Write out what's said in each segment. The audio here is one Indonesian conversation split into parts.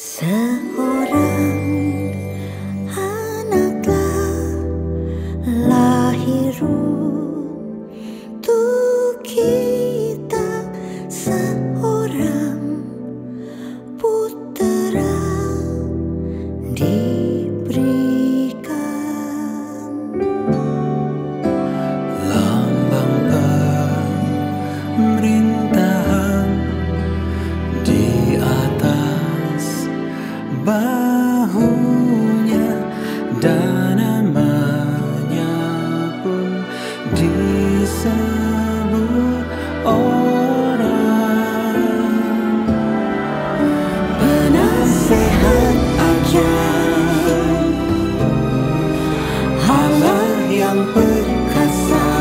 Seorang anak telah lahir untuk kita, seorang putera diberikan. Lambang pemerintahan di atas bahunya, dan namanya pun disebut orang Penasehat ajaib, Allah yang perkasa,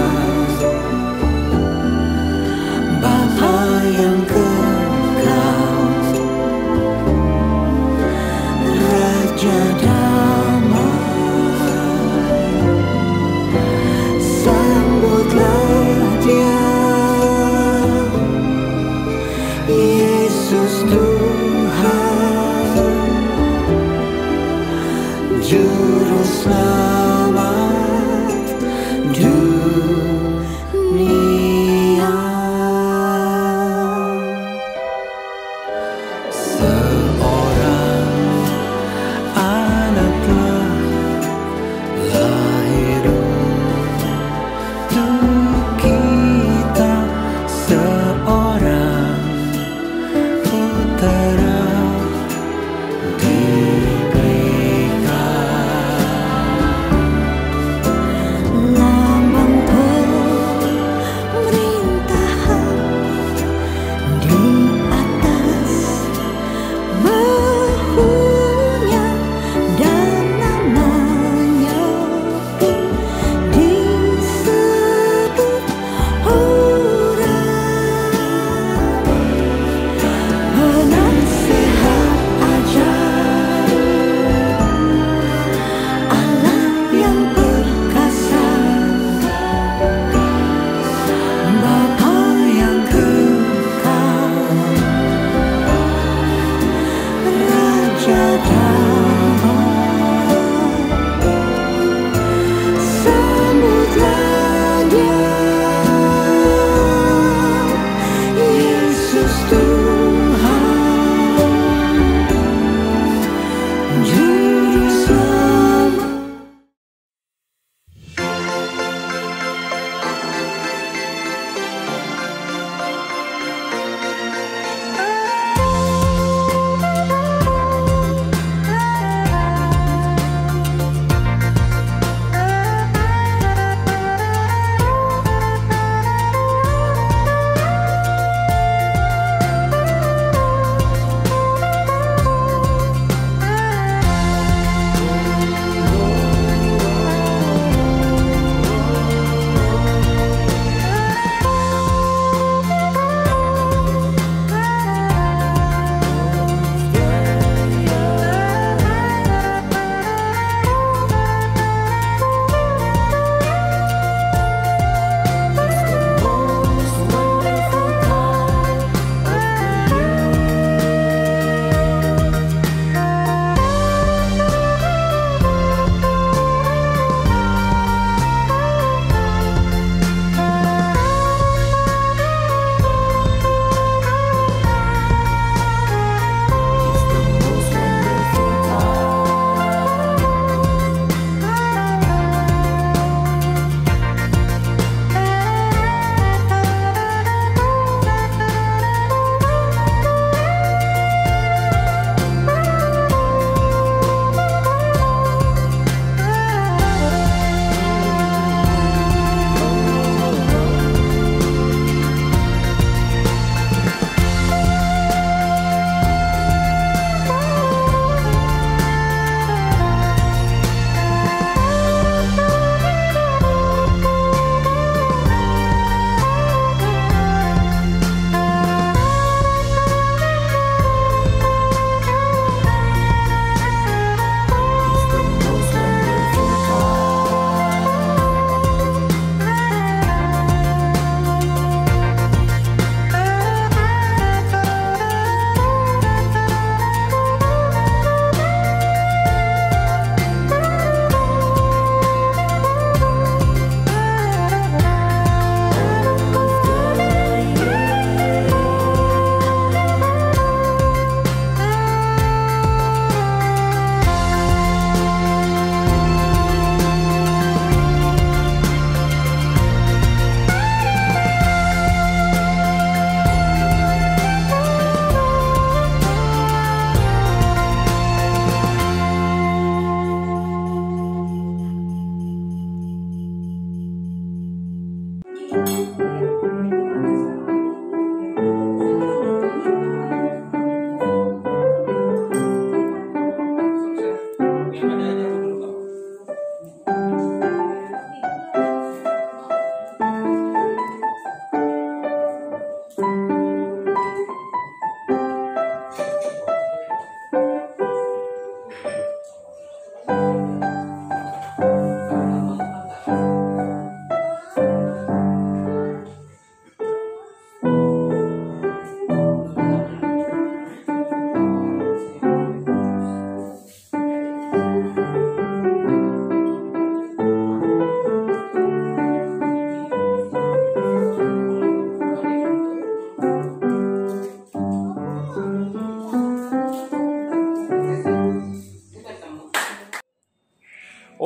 Bapa yang kekal, Raja damai. Sambutlah Dia, Yesus Tuhan, Juru Selamat dunia. Seorang anak telah lahir untuk kita, seorang putera diberikan. Lambang pemerintahan di atas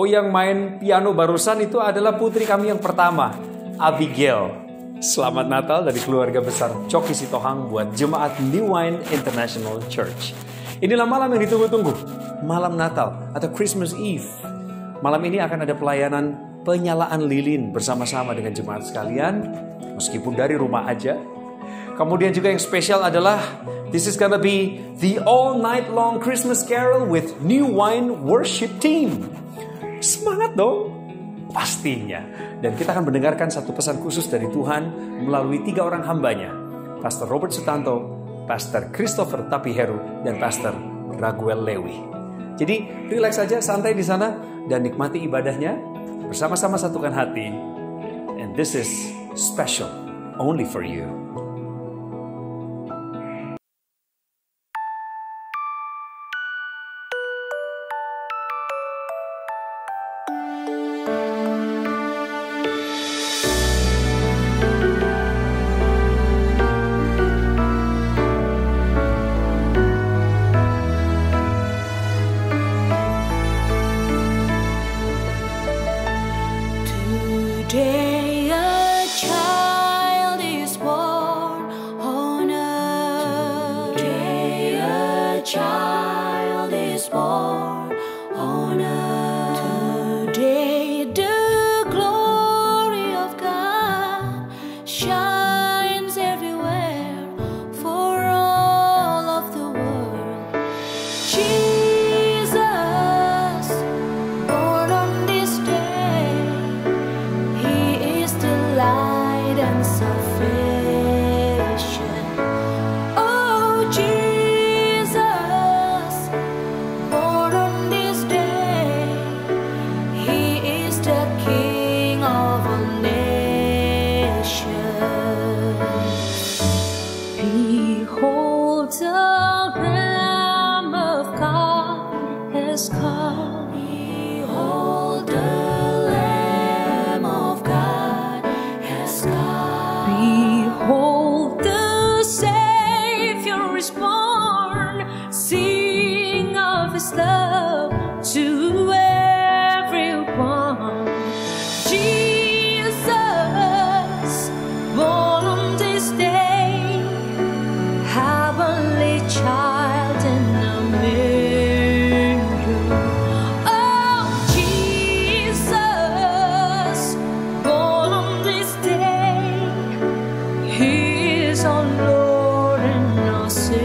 Oh, yang main piano barusan itu adalah putri kami yang pertama, Abigail. Selamat Natal dari keluarga besar Coki Sitohang buat jemaat New Wine International Church. Inilah malam yang ditunggu-tunggu, malam Natal atau Christmas Eve. Malam ini akan ada pelayanan penyalaan lilin bersama-sama dengan jemaat sekalian, meskipun dari rumah aja. Kemudian juga yang spesial adalah this is gonna be the all night long Christmas carol with New Wine Worship Team. Semangat dong, pastinya. Dan kita akan mendengarkan satu pesan khusus dari Tuhan melalui 3 orang hambanya, Pastor Robert Sutanto, Pastor Christopher Tapiheru, dan Pastor Raguel Lewi. Jadi relax saja, santai di sana dan nikmati ibadahnya. Bersama-sama satukan hati. And this is special only for you. Today a child is born on earth. Today a child is born on earth. Today the glory of God shines everywhere for all of the world. Jesus, born on this day, He is the light and salvation. Oh, Jesus, born on this day, He is the King of all nations. Behold, the Lamb of God has come. Behold, the Lamb of God has come. Behold, the Savior is born. Sing of His love to everyone. Jesus, born on this day, heavenly child in a manger. Oh, Jesus, born on this day, He is our Lord and our Savior.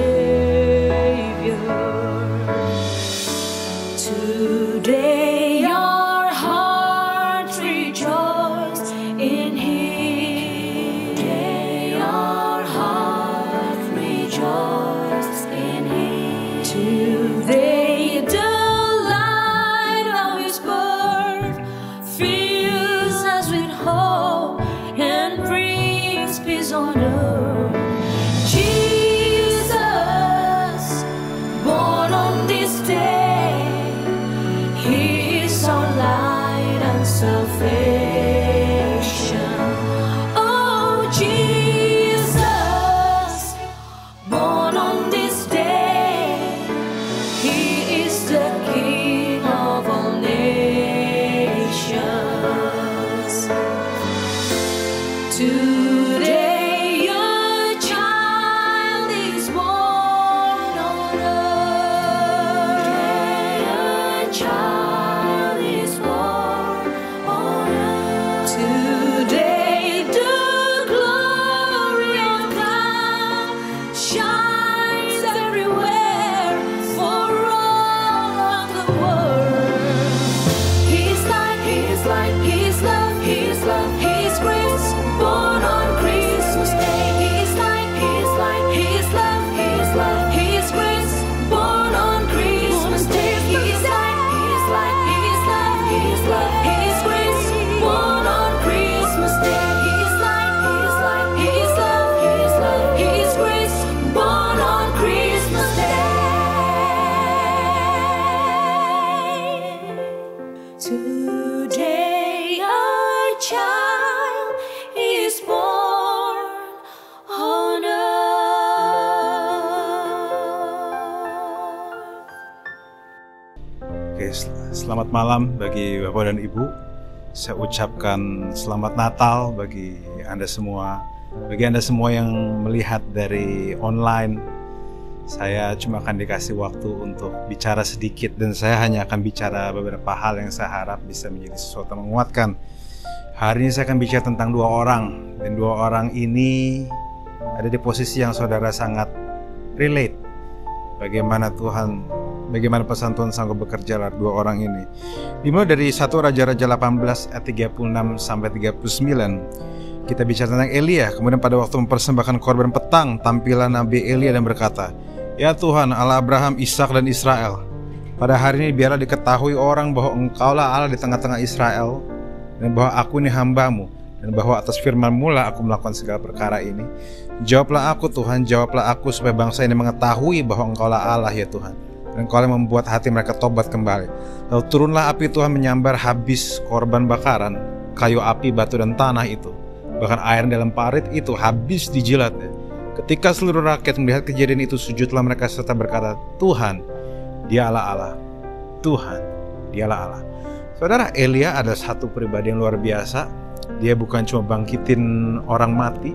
Today our hearts rejoice in Him. Today our hearts rejoice in Him. Today the light of His birth fills us with hope and brings peace on earth. Jesus, born on this day, He is our light and salvation. Oh, Jesus, born on this day, He Oke, selamat malam bagi Bapak dan Ibu. Saya ucapkan selamat Natal bagi Anda semua. Bagi Anda semua yang melihat dari online, saya cuma akan dikasih waktu untuk bicara sedikit, dan saya hanya akan bicara beberapa hal yang saya harap bisa menjadi sesuatu yang menguatkan. Hari ini saya akan bicara tentang dua orang, dan dua orang ini ada di posisi yang saudara sangat relate. Bagaimana pesan Tuhan sanggup bekerja lewat dua orang ini. Dimulai dari 1 Raja-Raja 18 ayat 36 sampai 39. Kita bicara tentang Elia. Kemudian pada waktu mempersembahkan korban petang, tampillah Nabi Elia dan berkata, "Ya Tuhan, Allah Abraham, Ishak dan Israel, pada hari ini biarlah diketahui orang bahwa Engkaulah Allah di tengah-tengah Israel, dan bahwa aku ini hamba-Mu, dan bahwa atas firman-Mu lah aku melakukan segala perkara ini. Jawablah aku Tuhan, jawablah aku, supaya bangsa ini mengetahui bahwa Engkaulah Allah ya Tuhan, dan Engkau yang membuat hati mereka tobat kembali. Lalu turunlah api Tuhan menyambar habis korban bakaran, kayu api, batu dan tanah itu. Bahkan air dalam parit itu habis dijilatnya. Ketika seluruh rakyat melihat kejadian itu, sujudlah mereka serta berkata, Tuhan, Dialah Allah. Tuhan, Dialah Allah." Saudara, Elia ada satu pribadi yang luar biasa. Dia bukan cuma bangkitin orang mati,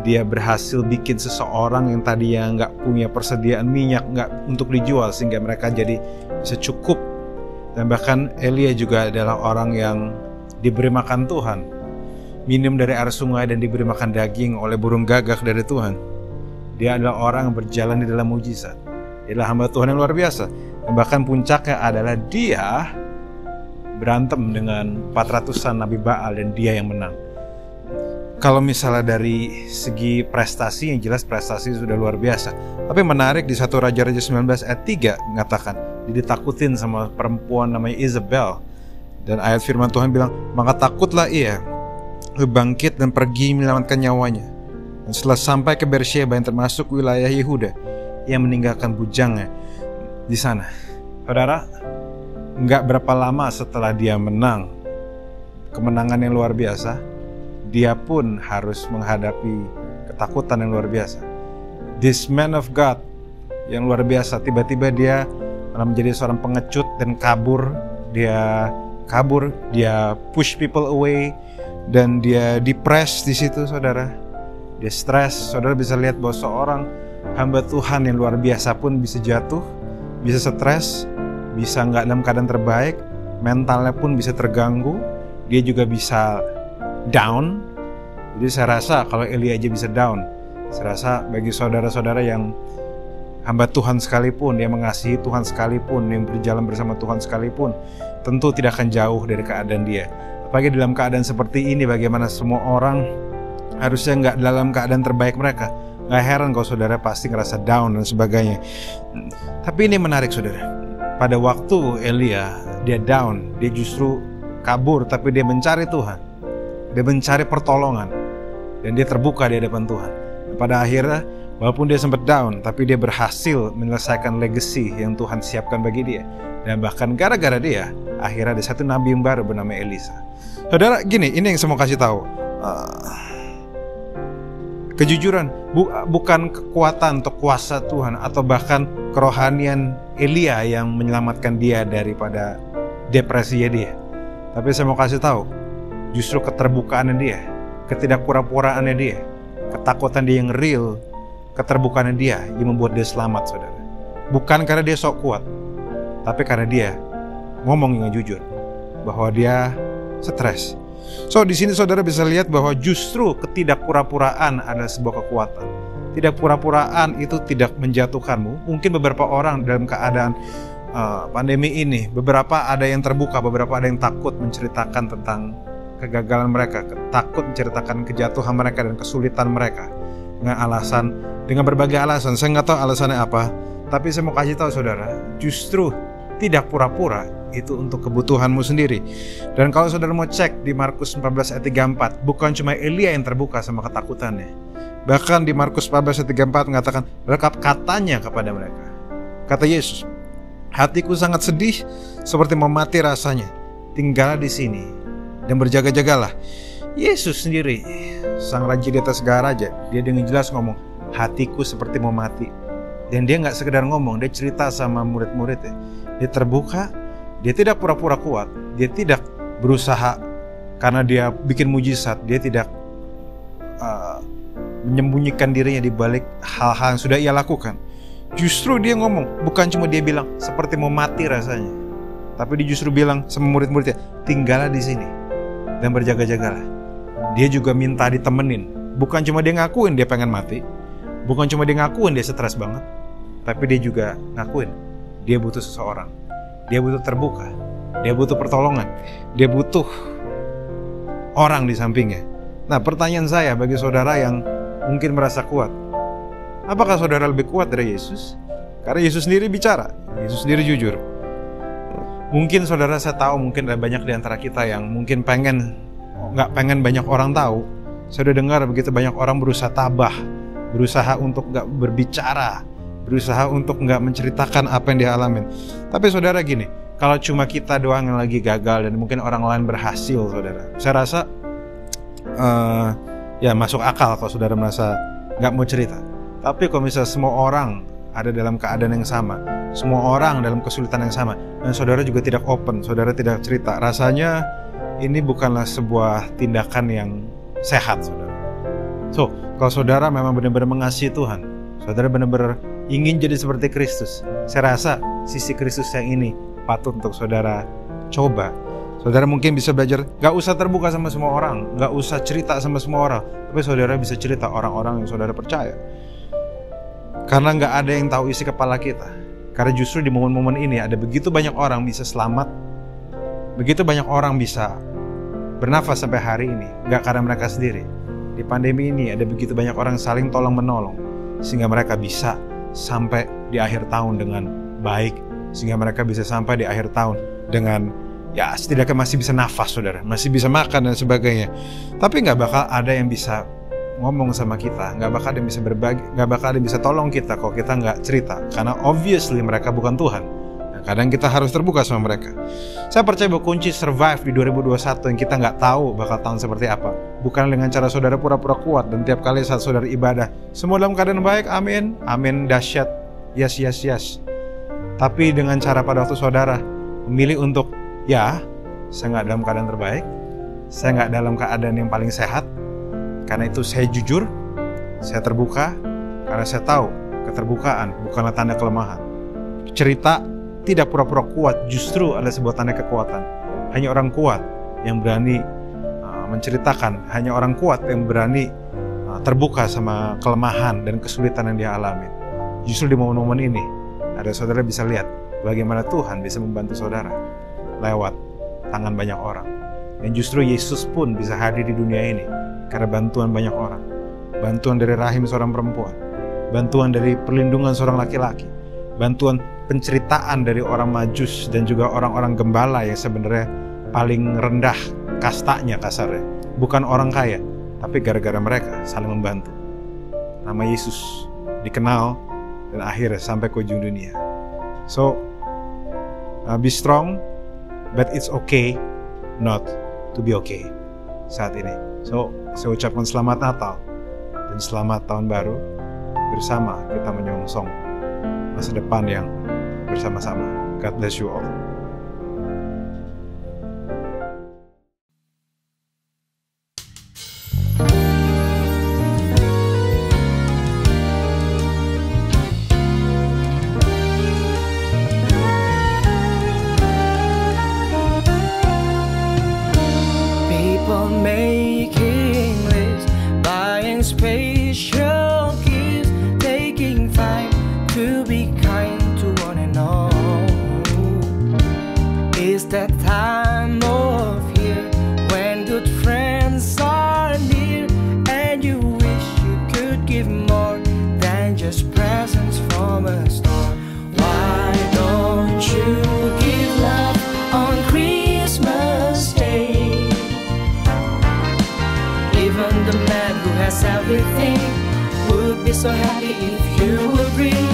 dia berhasil bikin seseorang yang tadinya nggak punya persediaan minyak nggak untuk dijual, sehingga mereka jadi bisa cukup. Dan bahkan Elia juga adalah orang yang diberi makan Tuhan, minum dari air sungai, dan diberi makan daging oleh burung gagak dari Tuhan. Dia adalah orang yang berjalan di dalam mujizat. Dia adalah hamba Tuhan yang luar biasa. Dan bahkan puncaknya adalah dia berantem dengan 400-an Nabi Baal, dan dia yang menang. Kalau misalnya dari segi prestasi, yang jelas prestasi sudah luar biasa. Tapi menarik di 1 Raja-Raja 19 ayat 3 mengatakan, dia ditakutin sama perempuan namanya Isabel. Dan ayat firman Tuhan bilang, "Maka takutlah ia, bangkit dan pergi menyelamatkan nyawanya. Dan setelah sampai ke Beersheba yang termasuk wilayah Yehuda, ia meninggalkan bujangnya di sana." Saudara, nggak berapa lama setelah dia menang kemenangan yang luar biasa, dia pun harus menghadapi ketakutan yang luar biasa. This man of God yang luar biasa, tiba-tiba dia malah menjadi seorang pengecut dan kabur. Dia push people away, dan dia depressed di situ, saudara. Dia stres. Saudara bisa lihat bahwa seorang hamba Tuhan yang luar biasa pun bisa jatuh, bisa stres, bisa nggak dalam keadaan terbaik, mentalnya pun bisa terganggu, dia juga bisa down. Jadi saya rasa kalau Elia aja bisa down, saya rasa bagi saudara-saudara yang hamba Tuhan sekalipun, yang mengasihi Tuhan sekalipun, yang berjalan bersama Tuhan sekalipun, tentu tidak akan jauh dari keadaan dia. Apalagi dalam keadaan seperti ini, bagaimana semua orang harusnya nggak dalam keadaan terbaik mereka. Nggak heran kalau saudara pasti ngerasa down dan sebagainya. Tapi ini menarik, saudara. Pada waktu Elia dia down, dia justru kabur, tapi dia mencari Tuhan. Dia mencari pertolongan, dan dia terbuka di hadapan Tuhan. Dan pada akhirnya, walaupun dia sempat down, tapi dia berhasil menyelesaikan legacy yang Tuhan siapkan bagi dia. Dan bahkan gara-gara dia, akhirnya ada satu nabi yang baru bernama Elisa. Saudara, gini, ini yang saya mau kasih tahu. Kejujuran bukan kekuatan atau kuasa Tuhan, atau bahkan kerohanian Elia yang menyelamatkan dia daripada depresinya dia. Tapi saya mau kasih tahu, justru keterbukaannya dia, ketidakpura-puraannya dia, ketakutan dia yang real, keterbukaannya dia yang membuat dia selamat, saudara. Bukan karena dia sok kuat, tapi karena dia ngomong yang jujur bahwa dia stres. So di sini saudara bisa lihat bahwa justru ketidakpura-puraan adalah sebuah kekuatan. Tidak pura-puraan itu tidak menjatuhkanmu. Mungkin beberapa orang dalam keadaan pandemi ini, beberapa ada yang terbuka, beberapa ada yang takut menceritakan tentang kegagalan mereka, takut menceritakan kejatuhan mereka dan kesulitan mereka dengan berbagai alasan. Saya nggak tahu alasannya apa, tapi saya mau kasih tahu saudara, justru tidak pura-pura itu untuk kebutuhanmu sendiri. Dan kalau saudara mau cek di Markus 14 ayat 34, bukan cuma Elia yang terbuka sama ketakutannya. Bahkan di Markus 14 ayat 34 mengatakan, rekap katanya kepada mereka, kata Yesus, hatiku sangat sedih seperti mau mati rasanya. Tinggallah di sini dan berjaga-jagalah. Yesus sendiri, sang raja di atas segala raja, dia dengan jelas ngomong, hatiku seperti mau mati. Dan dia gak sekedar ngomong, dia cerita sama murid-muridnya. Dia terbuka, Dia tidak pura-pura kuat, dia tidak berusaha karena dia bikin mujizat, dia tidak menyembunyikan dirinya di balik hal-hal yang sudah ia lakukan. Justru dia ngomong, bukan cuma dia bilang seperti mau mati rasanya, tapi dia justru bilang sama murid-muridnya, tinggallah di sini dan berjaga-jagalah. Dia juga minta ditemenin. Bukan cuma dia ngakuin dia pengen mati, bukan cuma dia ngakuin dia stres banget, tapi dia juga ngakuin dia butuh seseorang, dia butuh terbuka, dia butuh pertolongan, dia butuh orang di sampingnya. Nah, pertanyaan saya bagi saudara yang mungkin merasa kuat, apakah saudara lebih kuat dari Yesus? Karena Yesus sendiri bicara, Yesus sendiri jujur. Mungkin saudara, saya tahu mungkin ada banyak di antara kita yang mungkin nggak pengen banyak orang tahu. Saya udah dengar begitu banyak orang berusaha tabah, berusaha untuk nggak berbicara, berusaha untuk nggak menceritakan apa yang dia alamin. Tapi saudara gini, kalau cuma kita doang yang lagi gagal dan mungkin orang lain berhasil, saudara, saya rasa ya masuk akal kalau saudara merasa nggak mau cerita. Tapi kalau misalnya semua orang ada dalam keadaan yang sama, semua orang dalam kesulitan yang sama, dan saudara juga tidak open, saudara tidak cerita, rasanya ini bukanlah sebuah tindakan yang sehat, saudara. So, kalau saudara memang benar-benar mengasihi Tuhan, saudara benar-benar ingin jadi seperti Kristus, saya rasa sisi Kristus yang ini patut untuk saudara coba. Saudara mungkin bisa belajar, gak usah terbuka sama semua orang, gak usah cerita sama semua orang, tapi saudara bisa cerita orang-orang yang saudara percaya. Karena gak ada yang tahu isi kepala kita. Karena justru di momen-momen ini ada begitu banyak orang bisa selamat, begitu banyak orang bisa bernafas sampai hari ini, gak karena mereka sendiri. Di pandemi ini ada begitu banyak orang saling tolong menolong, sehingga mereka bisa sampai di akhir tahun dengan baik, sehingga mereka bisa sampai di akhir tahun dengan ya setidaknya masih bisa nafas, saudara, masih bisa makan dan sebagainya. Tapi gak bakal ada yang bisa ngomong sama kita, gak bakal ada yang bisa berbagi, gak bakal ada yang bisa tolong kita kalau kita gak cerita. Karena obviously mereka bukan Tuhan. Nah, kadang kita harus terbuka sama mereka. Saya percaya bahwa kunci survive di 2021 yang kita gak tahu bakal tahun seperti apa, bukan dengan cara saudara pura-pura kuat dan tiap kali saat saudara ibadah semua dalam keadaan baik, amin, amin, dahsyat, yes, yes, yes. Tapi dengan cara pada waktu saudara memilih untuk ya, saya gak dalam keadaan terbaik, saya gak dalam keadaan yang paling sehat. Karena itu saya jujur, saya terbuka, karena saya tahu keterbukaan bukanlah tanda kelemahan. Cerita tidak pura-pura kuat justru adalah sebuah tanda kekuatan. Hanya orang kuat yang berani menceritakan, hanya orang kuat yang berani terbuka sama kelemahan dan kesulitan yang dia alami. Justru di momen-momen ini, ada saudara bisa lihat bagaimana Tuhan bisa membantu saudara lewat tangan banyak orang. Dan justru Yesus pun bisa hadir di dunia ini karena bantuan banyak orang. Bantuan dari rahim seorang perempuan, bantuan dari perlindungan seorang laki-laki, bantuan penceritaan dari orang Majus dan juga orang-orang gembala yang sebenarnya paling rendah kastanya kasarnya. Bukan orang kaya, tapi gara-gara mereka saling membantu. Nama Yesus dikenal dan akhirnya sampai ke ujung dunia. So, be strong, but it's okay not to be okay saat ini. So, saya ucapkan selamat Natal dan selamat Tahun Baru. Bersama kita menyongsong masa depan yang bersama-sama. God bless you all. Everything would be so happy if you would bring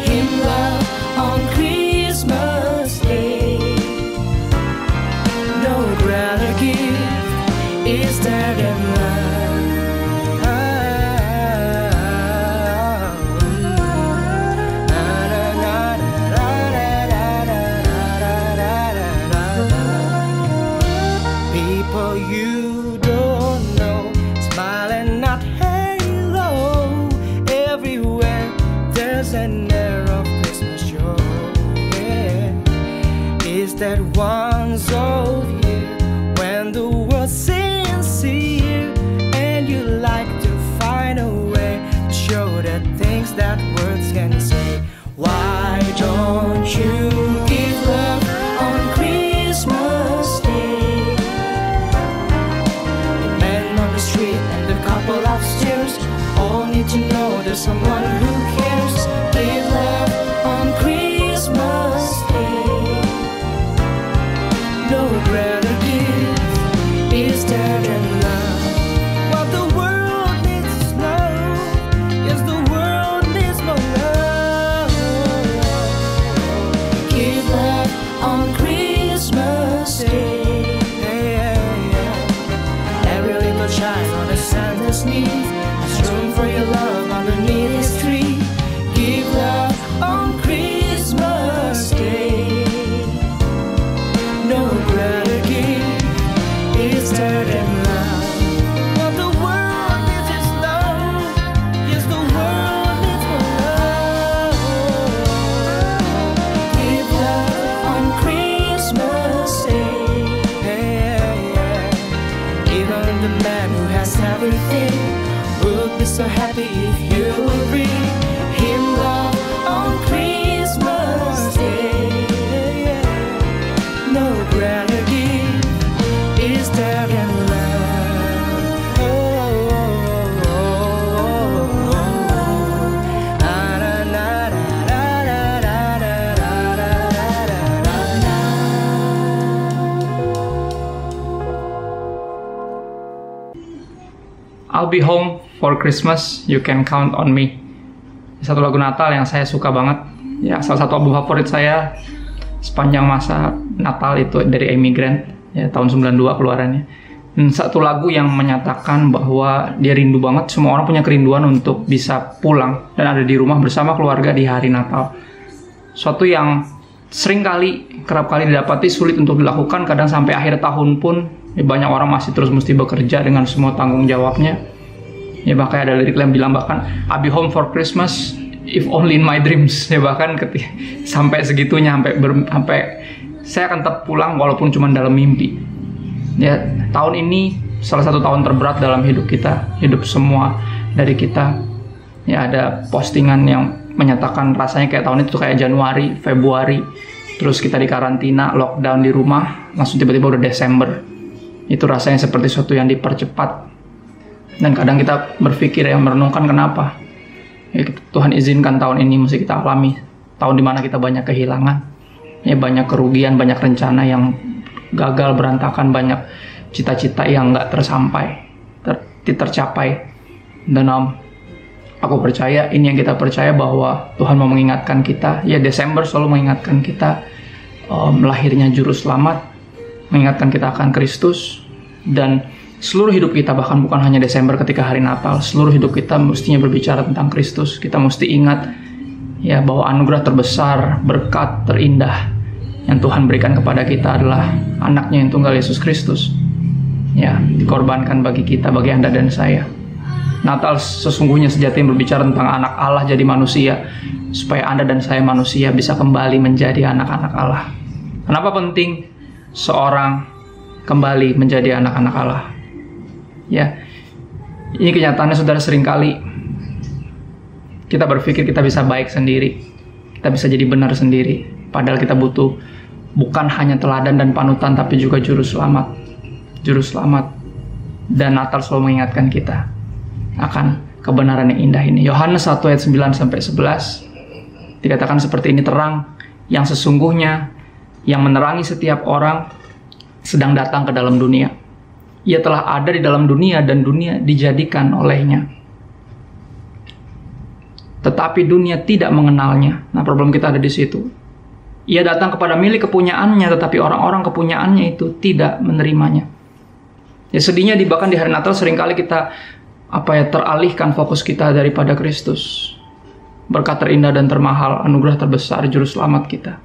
him love on Christmas Day. No greater gift is there than love. that once of you when the world seems sincere, and you like to find a way to show the things that words can say. Why don't you give love on Christmas Day? The man on the street and the couple upstairs all need to know there's someone who cares. Give love on Christmas Day. No greater gift is there than love. What the world needs is love. Yes, the world needs more love. Give love on Christmas Day. Every little child on a Santa's knee has room for your love underneath his tree. Give love on Christmas Day. No greater gift is there than love. What the world needs is love. Yes, the world needs more love. Give love on Christmas Day. Even the man who has everything would be so happy if you would bring him love on Christmas Day. No greater gift is there than love. Oh, oh, oh, oh, oh. Na, na, na, na, na, na, na, na, na, na, na. I'll be home for Christmas, you can count on me. Satu lagu Natal yang saya suka banget. Ya, salah satu album favorit saya sepanjang masa Natal itu dari Amy Grant, ya, tahun 92 keluarannya. Dan satu lagu yang menyatakan bahwa dia rindu banget, semua orang punya kerinduan untuk bisa pulang dan ada di rumah bersama keluarga di hari Natal. Suatu yang kerap kali didapati, sulit untuk dilakukan, kadang sampai akhir tahun pun ya, banyak orang masih terus mesti bekerja dengan semua tanggung jawabnya. Ya, bahkan ada lirik yang bilang bahkan I'll be home for Christmas if only in my dreams. Ya, bahkan sampai segitunya, sampai saya akan tetap pulang walaupun cuma dalam mimpi. Ya, tahun ini salah satu tahun terberat dalam hidup kita, hidup semua dari kita. Ya, ada postingan yang menyatakan rasanya kayak tahun itu kayak Januari, Februari, terus kita di karantina, lockdown di rumah, langsung tiba-tiba udah Desember. Itu rasanya seperti sesuatu yang dipercepat. Dan kadang kita berpikir ya, merenungkan kenapa ya, Tuhan izinkan tahun ini mesti kita alami, tahun dimana kita banyak kehilangan, ya, banyak kerugian, banyak rencana yang gagal, berantakan, banyak cita-cita yang nggak tercapai. Dan aku percaya, ini yang kita percaya, bahwa Tuhan mau mengingatkan kita. Ya, Desember selalu mengingatkan kita lahirnya Juru Selamat, mengingatkan kita akan Kristus. Dan seluruh hidup kita, bahkan bukan hanya Desember ketika hari Natal, seluruh hidup kita mestinya berbicara tentang Kristus. Kita mesti ingat ya bahwa anugerah terbesar, berkat terindah yang Tuhan berikan kepada kita adalah anaknya yang tunggal, Yesus Kristus. Ya, dikorbankan bagi kita, bagi Anda dan saya. Natal sesungguhnya sejatinya berbicara tentang anak Allah jadi manusia, supaya Anda dan saya manusia bisa kembali menjadi anak-anak Allah. Kenapa penting seorang kembali menjadi anak-anak Allah? Ya, ini kenyataannya saudara, seringkali kita berpikir kita bisa baik sendiri, kita bisa jadi benar sendiri, padahal kita butuh bukan hanya teladan dan panutan, tapi juga juru selamat. Juru selamat. Dan Natal selalu mengingatkan kita akan kebenaran yang indah ini. Yohanes 1 ayat 9-11 dikatakan seperti ini, terang yang sesungguhnya yang menerangi setiap orang sedang datang ke dalam dunia. Ia telah ada di dalam dunia dan dunia dijadikan olehnya, tetapi dunia tidak mengenalnya. Nah, problem kita ada di situ. Ia datang kepada milik kepunyaannya, tetapi orang-orang kepunyaannya itu tidak menerimanya. Ya, sedihnya bahkan di hari Natal seringkali kita teralihkan fokus kita daripada Kristus, berkat terindah dan termahal, anugerah terbesar, juru selamat kita.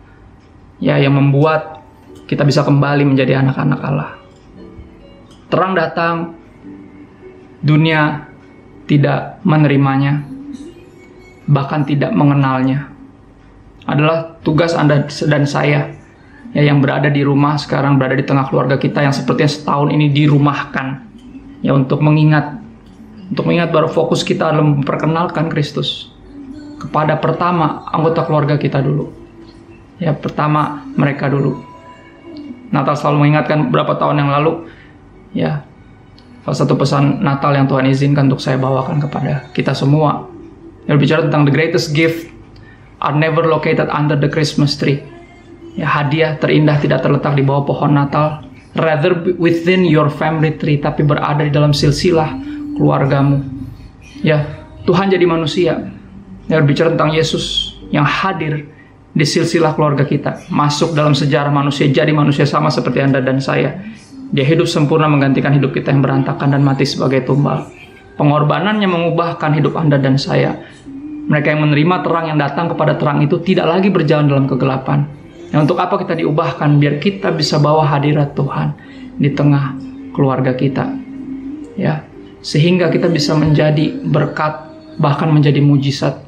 Ya, yang membuat kita bisa kembali menjadi anak-anak Allah. Terang datang, dunia tidak menerimanya, bahkan tidak mengenalnya. Adalah tugas Anda dan saya ya yang berada di rumah sekarang, berada di tengah keluarga kita yang sepertinya setahun ini dirumahkan, ya untuk mengingat bahwa fokus kita adalah memperkenalkan Kristus kepada pertama anggota keluarga kita dulu, ya pertama mereka dulu. Natal selalu mengingatkan beberapa tahun yang lalu, ya salah satu pesan Natal yang Tuhan izinkan untuk saya bawakan kepada kita semua, yang berbicara tentang the greatest gift are never located under the Christmas tree. Ya, hadiah terindah tidak terletak di bawah pohon Natal, rather within your family tree, tapi berada di dalam silsilah keluargamu. Ya, Tuhan jadi manusia. Ya, berbicara tentang Yesus yang hadir di silsilah keluarga kita, masuk dalam sejarah manusia, jadi manusia sama seperti Anda dan saya. Dia hidup sempurna menggantikan hidup kita yang berantakan dan mati sebagai tumbal. Pengorbanannya mengubahkan hidup Anda dan saya. Mereka yang menerima terang yang datang kepada terang itu tidak lagi berjalan dalam kegelapan. Nah, untuk apa kita diubahkan? Biar kita bisa bawa hadirat Tuhan di tengah keluarga kita, ya, sehingga kita bisa menjadi berkat, bahkan menjadi mujizat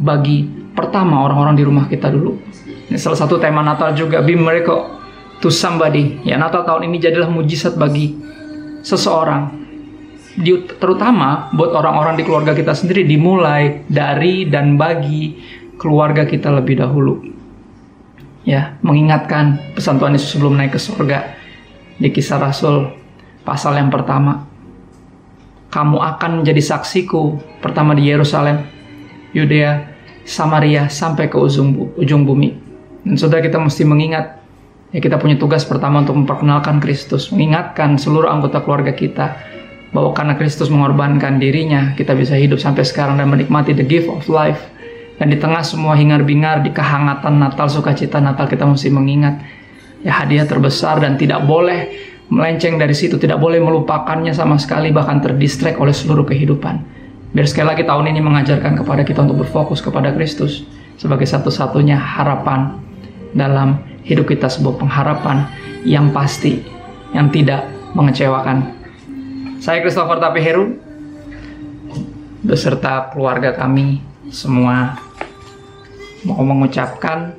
bagi pertama orang-orang di rumah kita dulu. Ini salah satu tema Natal juga, be miracle to somebody. Ya, Natal tahun ini jadilah mujizat bagi seseorang, terutama buat orang-orang di keluarga kita sendiri, dimulai dari dan bagi keluarga kita lebih dahulu. Ya, mengingatkan pesan Tuhan Yesus sebelum naik ke surga di Kisah Rasul pasal yang pertama. Kamu akan menjadi saksiku, pertama di Yerusalem, Yudea, Samaria, sampai ke ujung bumi. Dan saudara, kita mesti mengingat, ya, kita punya tugas pertama untuk memperkenalkan Kristus, mengingatkan seluruh anggota keluarga kita bahwa karena Kristus mengorbankan dirinya, kita bisa hidup sampai sekarang dan menikmati the gift of life. Dan di tengah semua hingar-bingar, di kehangatan Natal, sukacita Natal, kita mesti mengingat, ya, hadiah terbesar, dan tidak boleh melenceng dari situ, tidak boleh melupakannya sama sekali, bahkan terdistract oleh seluruh kehidupan. Biar sekali lagi tahun ini mengajarkan kepada kita untuk berfokus kepada Kristus sebagai satu-satunya harapan dalam hidup kita, sebuah pengharapan yang pasti, yang tidak mengecewakan. Saya Christopher Tapiheru beserta keluarga kami semua mau mengucapkan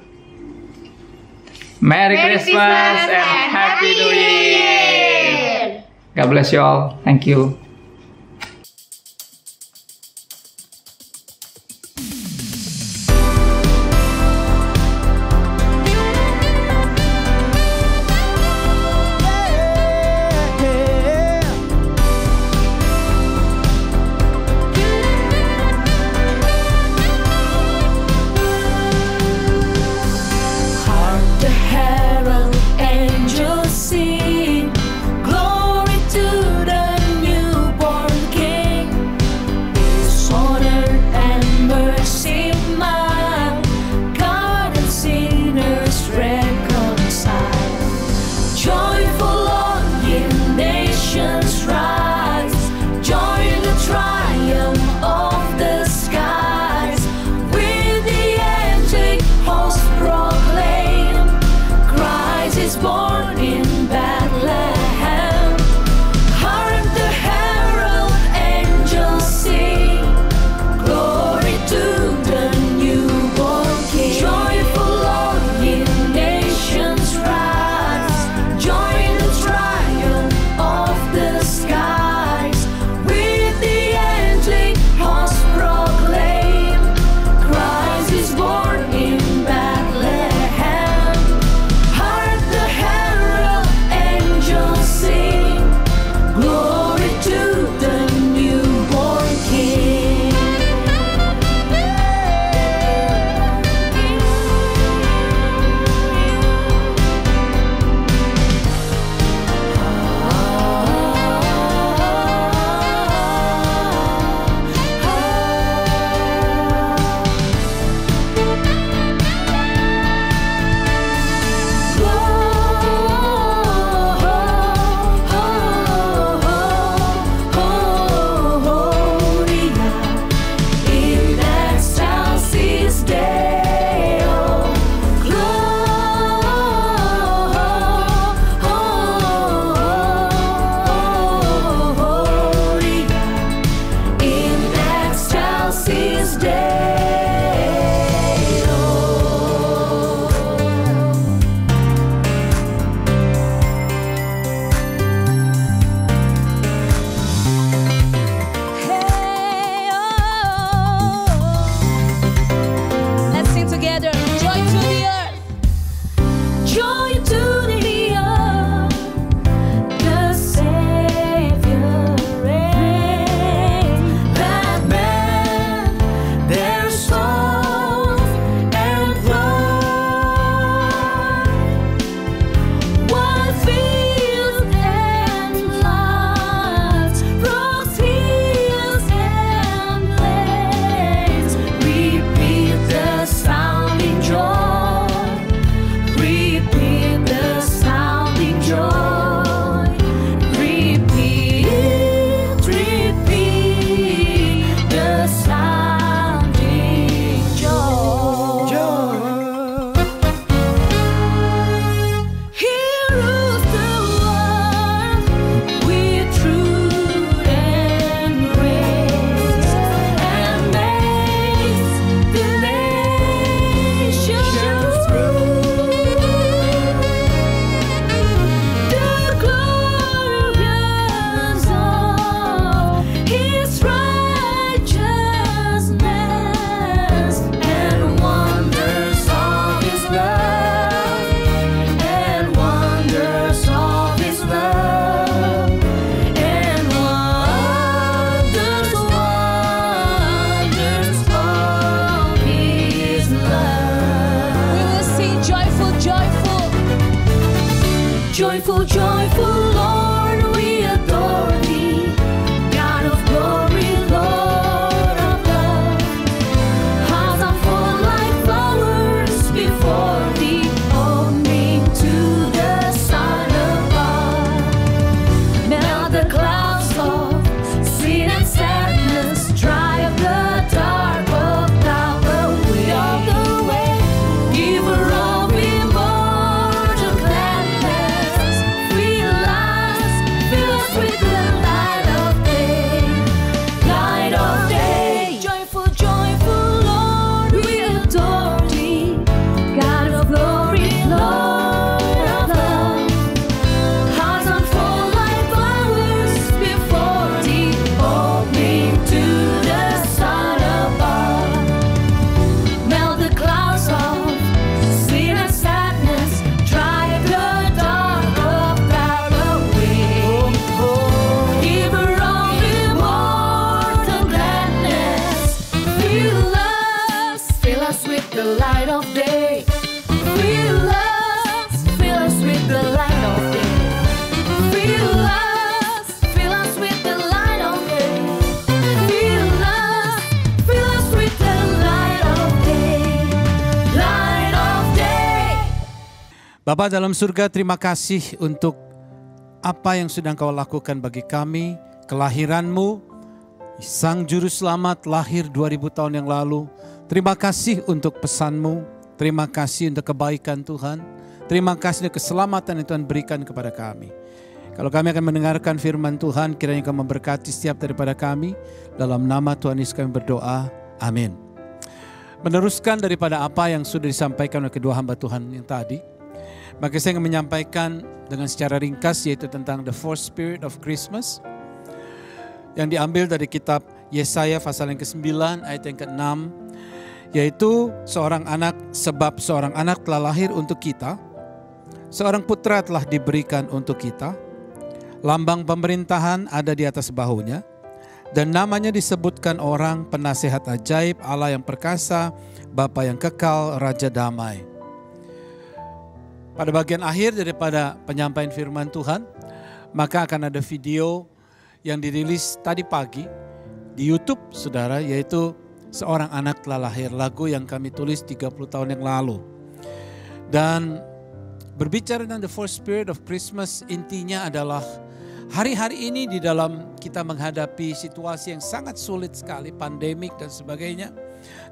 Merry Christmas and Happy New Year. God bless you all. Thank you. Herald angels sing, glory to the Joyful, joyful Lord, we adore thee. God of glory, Lord of love. Hearts are full like flowers before thee, opening to the sun above. Melt the clouds of sin and sadness, dry up the dark of cloud away. Giver of immortal gladness, fill us with the light of day. Light of day. Joyful, joyful Lord, we adore thee. God of glory, Lord of love. Hearts unfold like flowers before thee, opening to the sun above. Melt the clouds of sin and sadness, drive the dark of cloud away. Giver of immortal gladness, fill us with the light of day. Fill us with the light of day. Fill us with the light of day. Fill us with the light of day. Light of day. Bapa dalam surga, terima kasih untuk apa yang sudah Engkau lakukan bagi kami. Kelahiran-Mu, Sang Juru Selamat lahir 2000 tahun yang lalu. Terima kasih untuk pesan-Mu. Terima kasih untuk kebaikan Tuhan. Terima kasih untuk keselamatan yang Tuhan berikan kepada kami. Kalau kami akan mendengarkan firman Tuhan, kiranya Engkau memberkati setiap daripada kami. Dalam nama Tuhan Yesus kami berdoa. Amin. Meneruskan daripada apa yang sudah disampaikan oleh kedua hamba Tuhan yang tadi, maka saya ingin menyampaikan dengan secara ringkas, yaitu tentang the fourth spirit of Christmas, yang diambil dari kitab Yesaya pasal yang ke-9 ayat yang ke-6, yaitu seorang anak, sebab seorang anak telah lahir untuk kita, seorang putra telah diberikan untuk kita, lambang pemerintahan ada di atas bahunya, dan namanya disebutkan orang penasehat ajaib, Allah yang perkasa, Bapa yang kekal, Raja damai. Pada bagian akhir daripada penyampaian firman Tuhan, maka akan ada video yang dirilis tadi pagi di YouTube, saudara, yaitu seorang anak telah lahir, lagu yang kami tulis 30 tahun yang lalu. Dan berbicara tentang the fourth spirit of Christmas, intinya adalah hari-hari ini di dalam kita menghadapi situasi yang sangat sulit sekali, pandemik dan sebagainya,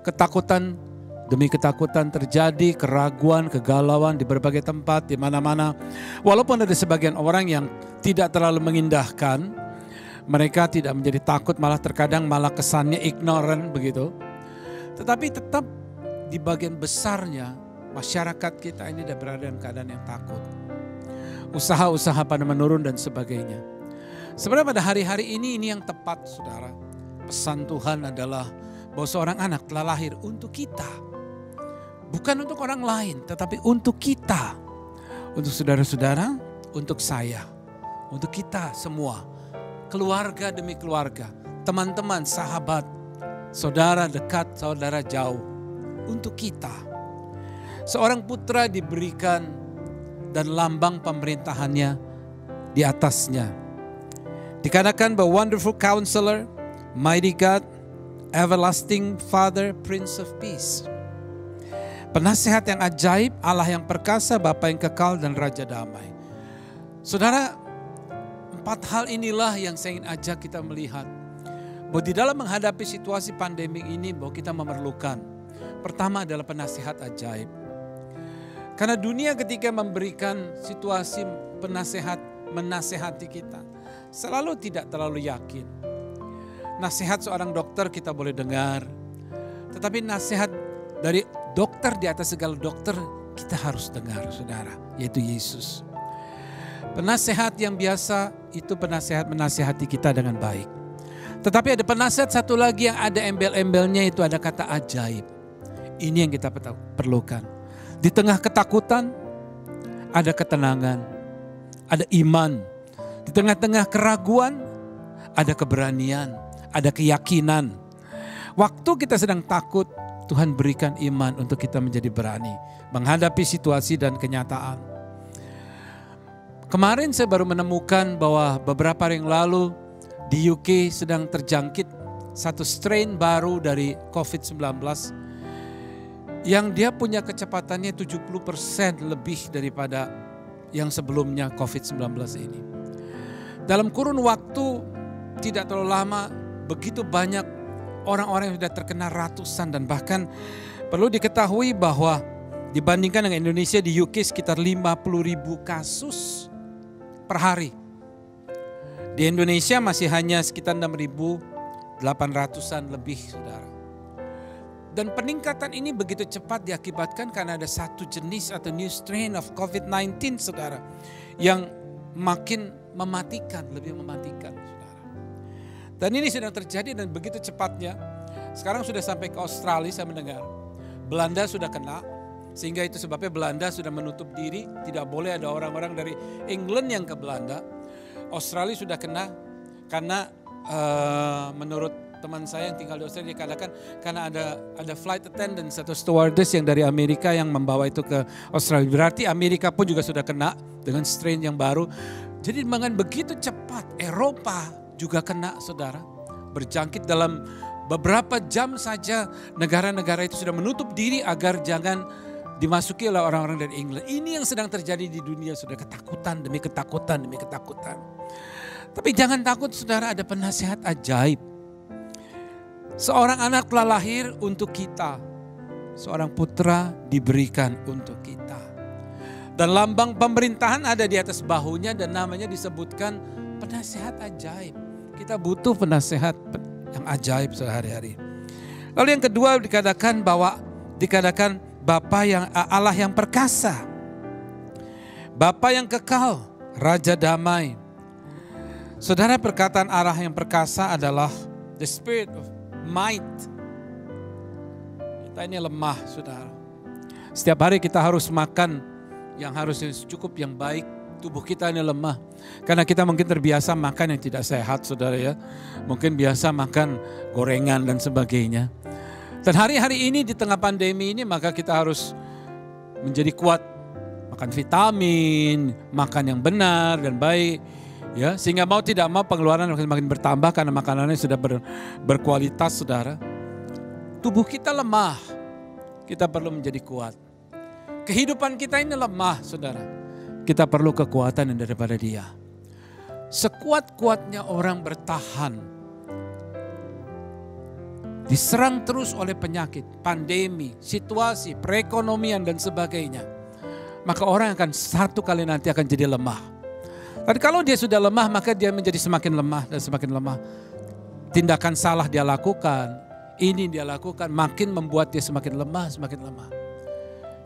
ketakutan demi ketakutan terjadi, keraguan, kegalauan di berbagai tempat, di mana-mana. Walaupun ada sebagian orang yang tidak terlalu mengindahkan, mereka tidak menjadi takut, malah terkadang malah kesannya ignorant begitu. Tetapi tetap di bagian besarnya masyarakat kita ini sudah berada dalam keadaan yang takut. Usaha-usaha pada menurun dan sebagainya. Sebenarnya pada hari-hari ini yang tepat, saudara. Pesan Tuhan adalah bahwa seorang anak telah lahir untuk kita. Bukan untuk orang lain, tetapi untuk kita. Untuk saudara-saudara, untuk saya, untuk kita semua. Keluarga demi keluarga, teman-teman, sahabat, saudara dekat, saudara jauh. Untuk kita. Seorang putra diberikan dan lambang pemerintahannya di atasnya. Dikatakan bahwa Wonderful Counselor, Mighty God, Everlasting Father, Prince of Peace. Penasehat yang ajaib, Allah yang perkasa, Bapa yang kekal, dan Raja damai. Saudara, 4 hal inilah yang saya ingin ajak kita melihat. Bahwa di dalam menghadapi situasi pandemi ini, bahwa kita memerlukan. Pertama adalah penasehat ajaib. Karena dunia ketika memberikan situasi penasehat, menasehati kita, selalu tidak terlalu yakin. Nasihat seorang dokter kita boleh dengar. Tetapi nasihat dari dokter di atas segala dokter kita harus dengar, saudara, yaitu Yesus. Penasehat yang biasa itu penasehat menasehati kita dengan baik. Tetapi ada penasehat satu lagi yang ada embel-embelnya, itu ada kata ajaib. Ini yang kita perlukan. Di tengah ketakutan ada ketenangan, ada iman. Di tengah-tengah keraguan ada keberanian, ada keyakinan. Waktu kita sedang takut, Tuhan berikan iman untuk kita menjadi berani menghadapi situasi dan kenyataan. Kemarin saya baru menemukan bahwa beberapa hari yang lalu di UK sedang terjangkit satu strain baru dari COVID-19 yang dia punya kecepatannya 70% lebih daripada yang sebelumnya COVID-19 ini. Dalam kurun waktu tidak terlalu lama, begitu banyak orang-orang yang sudah terkena ratusan, dan bahkan perlu diketahui bahwa dibandingkan dengan Indonesia, di UK sekitar 50.000 kasus per hari. Di Indonesia masih hanya sekitar 6.800-an lebih, saudara. Dan peningkatan ini begitu cepat diakibatkan karena ada satu jenis atau new strain of COVID-19, saudara, yang makin mematikan, lebih mematikan, saudara. Dan ini sedang terjadi dan begitu cepatnya. Sekarang sudah sampai ke Australia, saya mendengar. Belanda sudah kena, sehingga itu sebabnya Belanda sudah menutup diri. Tidak boleh ada orang-orang dari England yang ke Belanda. Australia sudah kena karena menurut teman saya yang tinggal di Australia dikatakan karena ada flight attendant atau stewardess yang dari Amerika yang membawa itu ke Australia. Berarti Amerika pun juga sudah kena dengan strain yang baru. Jadi dengan begitu cepat Eropa juga kena, saudara. Berjangkit dalam beberapa jam saja negara-negara itu sudah menutup diri agar jangan dimasuki oleh orang-orang dari England. Ini yang sedang terjadi di dunia, sudah ketakutan demi ketakutan demi ketakutan. Tapi jangan takut, saudara, ada penasihat ajaib. Seorang anak telah lahir untuk kita. Seorang putra diberikan untuk kita. Dan lambang pemerintahan ada di atas bahunya dan namanya disebutkan penasihat ajaib. Kita butuh penasihat yang ajaib sehari-hari. Lalu yang kedua dikatakan Bapa yang Allah yang perkasa. Bapa yang kekal, Raja damai. Saudara, perkataan Allah yang perkasa adalah the spirit of might. Kita ini lemah, saudara. Setiap hari kita harus makan yang harus cukup, yang baik. Tubuh kita ini lemah. Karena kita mungkin terbiasa makan yang tidak sehat, saudara ya. Mungkin biasa makan gorengan dan sebagainya. Dan hari-hari ini di tengah pandemi ini maka kita harus menjadi kuat. Makan vitamin, makan yang benar dan baik. Ya, sehingga mau tidak mau pengeluaran makin bertambah karena makanannya sudah berkualitas, saudara. Tubuh kita lemah. Kita perlu menjadi kuat. Kehidupan kita ini lemah, saudara. Kita perlu kekuatan yang daripada Dia. Sekuat-kuatnya orang bertahan, diserang terus oleh penyakit, pandemi, situasi, perekonomian dan sebagainya. Maka orang akan satu kali nanti akan jadi lemah. Dan kalau dia sudah lemah, maka dia menjadi semakin lemah dan semakin lemah. Tindakan salah dia lakukan, ini dia lakukan, makin membuat dia semakin lemah, semakin lemah.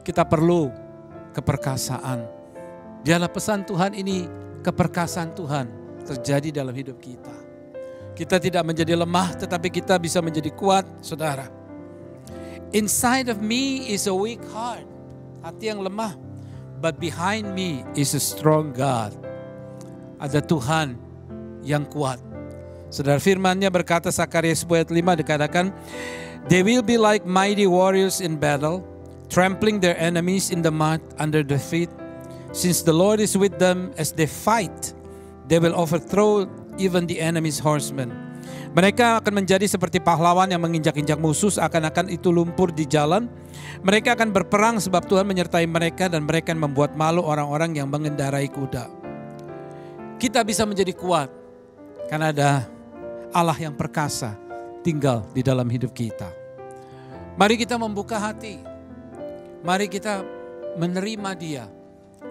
Kita perlu keperkasaan. Dialah pesan Tuhan ini, keperkasaan Tuhan terjadi dalam hidup kita. Kita tidak menjadi lemah, tetapi kita bisa menjadi kuat, saudara. Inside of me is a weak heart. Hati yang lemah. But behind me is a strong God. Ada Tuhan yang kuat. Saudara, firman-Nya berkata, Sakaria 10:5 dikatakan, they will be like mighty warriors in battle, trampling their enemies in the mud under their feet. Since the Lord is with them as they fight, they will overthrow even the enemy's horsemen. Mereka akan menjadi seperti pahlawan yang menginjak-injak musuh, seakan-akan itu lumpur di jalan. Mereka akan berperang sebab Tuhan menyertai mereka dan mereka akan membuat malu orang-orang yang mengendarai kuda. Kita bisa menjadi kuat karena ada Allah yang perkasa tinggal di dalam hidup kita. Mari kita membuka hati. Mari kita menerima Dia,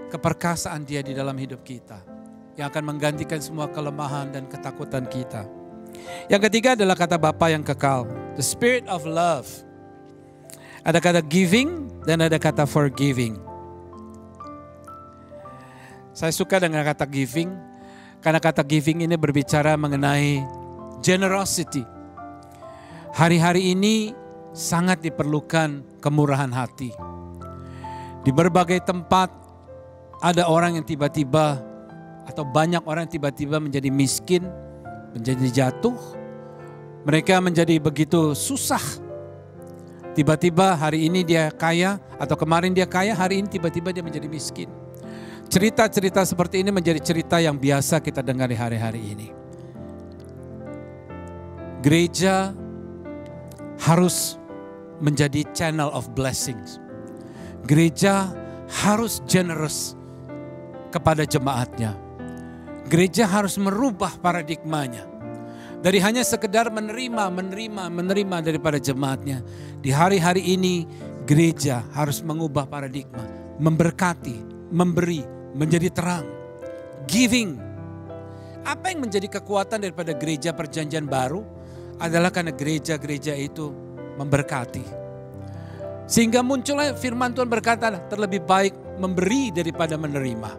keperkasaan Dia di dalam hidup kita, yang akan menggantikan semua kelemahan dan ketakutan kita. Yang ketiga adalah kata Bapa yang kekal, the spirit of love. Ada kata giving dan ada kata forgiving. Saya suka dengan kata giving, karena kata giving ini berbicara mengenai generosity. Hari-hari ini sangat diperlukan kemurahan hati. Di berbagai tempat ada orang yang tiba-tiba, atau banyak orang yang tiba-tiba menjadi miskin, menjadi jatuh. Mereka menjadi begitu susah. Tiba-tiba hari ini dia kaya, atau kemarin dia kaya, hari ini tiba-tiba dia menjadi miskin. cerita-cerita seperti ini menjadi cerita yang biasa kita dengar di hari-hari ini. Gereja harus menjadi channel of blessings. Gereja harus generous kepada jemaatnya. Gereja harus merubah paradigmanya. Dari hanya sekedar menerima daripada jemaatnya. Di hari-hari ini gereja harus mengubah paradigma. Memberkati, memberi, menjadi terang. Giving. Apa yang menjadi kekuatan daripada gereja perjanjian baru adalah karena gereja-gereja itu memberkati. Sehingga muncullah firman Tuhan berkata, terlebih baik memberi daripada menerima.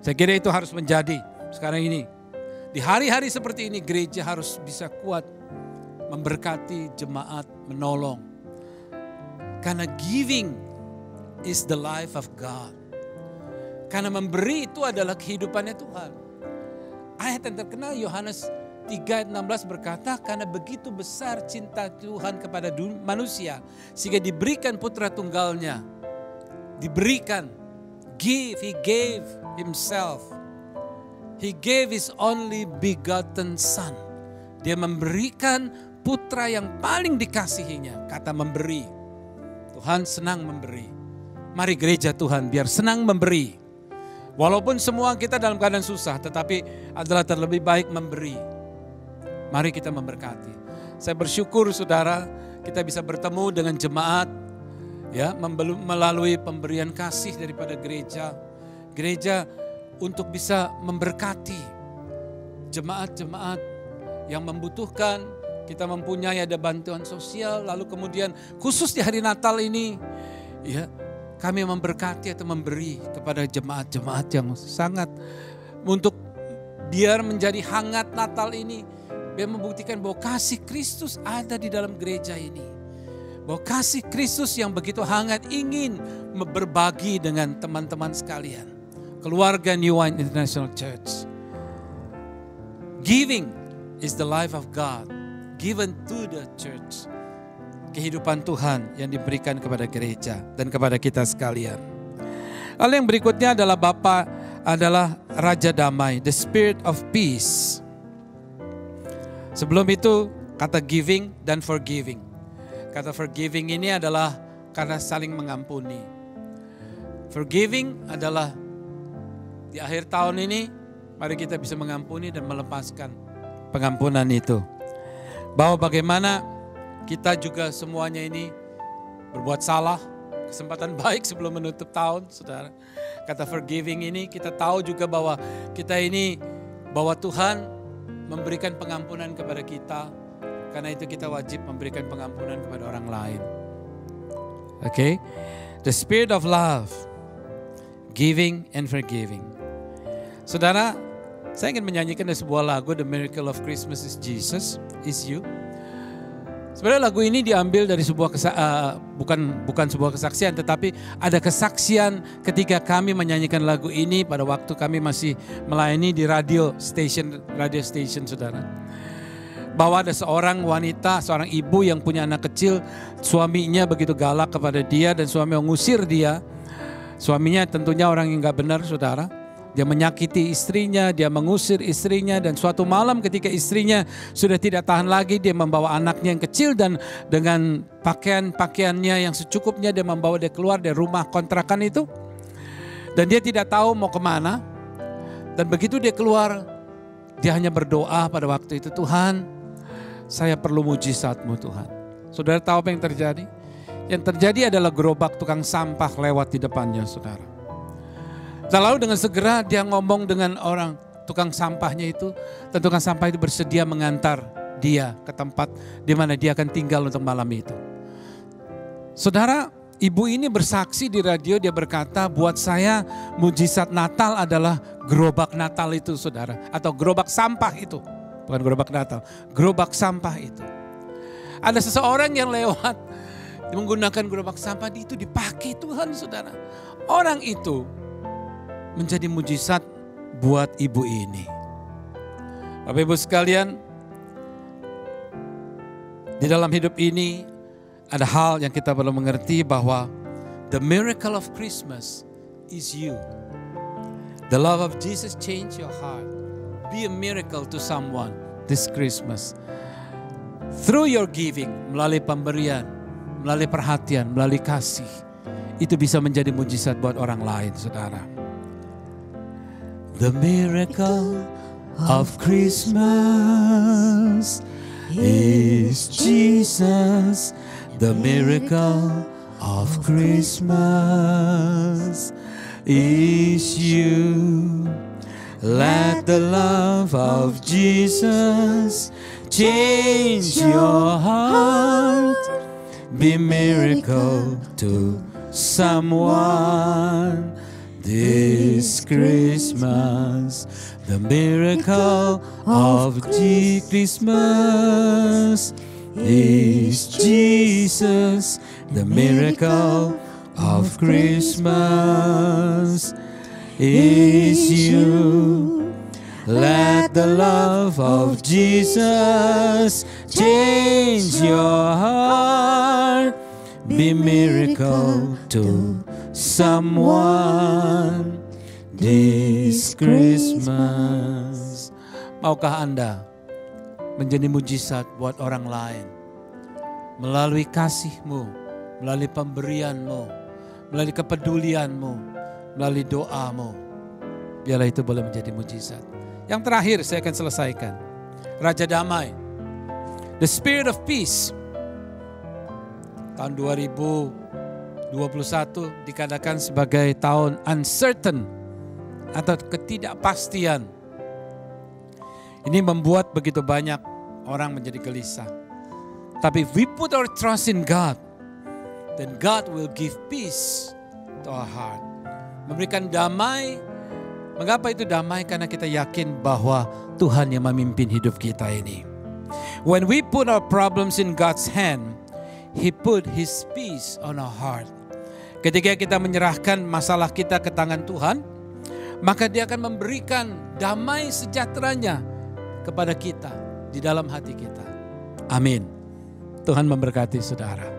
Saya kira itu harus menjadi sekarang ini. Di hari-hari seperti ini gereja harus bisa kuat memberkati jemaat, menolong. Karena giving is the life of God. Karena memberi itu adalah kehidupannya Tuhan. Ayat yang terkenal Yohanes 3:16 berkata, karena begitu besar cinta Tuhan kepada manusia sehingga diberikan putra tunggalnya. Diberikan, give, he gave himself. He gave his only begotten son. Dia memberikan putra yang paling dikasihinya. Kata memberi. Tuhan senang memberi. Mari gereja Tuhan biar senang memberi. Walaupun semua kita dalam keadaan susah, tetapi adalah terlebih baik memberi. Mari kita memberkati. Saya bersyukur saudara, kita bisa bertemu dengan jemaat ya, melalui pemberian kasih daripada gereja. Gereja untuk bisa memberkati jemaat-jemaat yang membutuhkan. Kita mempunyai ada bantuan sosial, lalu kemudian khusus di hari Natal ini ya, kami memberkati atau memberi kepada jemaat-jemaat yang sangat untuk biar menjadi hangat Natal ini, biar membuktikan bahwa kasih Kristus ada di dalam gereja ini. Bahwa kasih Kristus yang begitu hangat ingin berbagi dengan teman-teman sekalian. Keluarga New Wine International Church. Giving is the life of God given to the church. Kehidupan Tuhan yang diberikan kepada gereja dan kepada kita sekalian. Lalu yang berikutnya adalah Bapa adalah Raja Damai, the Spirit of Peace. Sebelum itu kata giving dan forgiving. Kata forgiving ini adalah karena saling mengampuni. Forgiving adalah di akhir tahun ini, mari kita bisa mengampuni dan melepaskan pengampunan itu. Bahwa bagaimana kita juga semuanya ini berbuat salah, kesempatan baik sebelum menutup tahun, saudara. Kata forgiving ini kita tahu juga bahwa kita ini, bahwa Tuhan memberikan pengampunan kepada kita. Karena itu kita wajib memberikan pengampunan kepada orang lain. Okay? The spirit of love, giving and forgiving. Saudara, saya ingin menyanyikan sebuah lagu, The Miracle of Christmas is Jesus, is You. Sebenarnya lagu ini diambil dari sebuah bukan sebuah kesaksian, tetapi ada kesaksian ketika kami menyanyikan lagu ini pada waktu kami masih melayani di radio station saudara. Bahwa ada seorang wanita, seorang ibu yang punya anak kecil, suaminya begitu galak kepada dia dan suami mengusir dia. Suaminya tentunya orang yang gak benar saudara. Dia menyakiti istrinya, dia mengusir istrinya, dan suatu malam ketika istrinya sudah tidak tahan lagi, dia membawa anaknya yang kecil dan dengan pakaiannya yang secukupnya dia membawa dia keluar dari rumah kontrakan itu. Dan dia tidak tahu mau kemana. Dan begitu dia keluar, dia hanya berdoa pada waktu itu, Tuhan, saya perlu mujizat-Mu Tuhan. Saudara tahu apa yang terjadi? Yang terjadi adalah gerobak tukang sampah lewat di depannya saudara. Lalu dengan segera dia ngomong dengan orang tukang sampahnya itu, dan tukang sampah itu bersedia mengantar dia ke tempat di mana dia akan tinggal untuk malam itu. Saudara, ibu ini bersaksi di radio, dia berkata, buat saya mujizat Natal adalah gerobak Natal itu saudara, atau gerobak sampah itu. Bukan gerobak Natal, gerobak sampah itu. Ada seseorang yang lewat menggunakan gerobak sampah itu dipakai Tuhan saudara. Orang itu menjadi mujizat buat ibu ini. Bapak Ibu sekalian, di dalam hidup ini ada hal yang kita perlu mengerti bahwa the miracle of Christmas is you. The love of Jesus change your heart. Be a miracle to someone this Christmas. Through your giving, melalui pemberian, melalui perhatian, melalui kasih, itu bisa menjadi mujizat buat orang lain, saudara. The miracle of Christmas is Jesus. The miracle of Christmas is you. Let the love of Jesus change your heart. Be miracle to someone this Christmas. The miracle of Christmas is Jesus. The miracle of Christmas is you. Let the love of Jesus change your heart. Be miracle to someone this Christmas. Maukah Anda menjadi mujizat buat orang lain? Melalui kasih-Mu, melalui pemberian-Mu, melalui kepedulian-Mu, melalui doa-Mu. Biarlah itu boleh menjadi mujizat. Yang terakhir saya akan selesaikan. Raja Damai. The Spirit of Peace. Tahun 2021 dikatakan sebagai tahun uncertain atau ketidakpastian. Ini membuat begitu banyak orang menjadi gelisah. Tapi if we put our trust in God, then God will give peace to our heart. Memberikan damai. Mengapa itu damai? Karena kita yakin bahwa Tuhan yang memimpin hidup kita ini. When we put our problems in God's hand, He put His peace on our heart. Ketika kita menyerahkan masalah kita ke tangan Tuhan, maka Dia akan memberikan damai sejahteranya kepada kita di dalam hati kita. Amin. Tuhan memberkati saudara.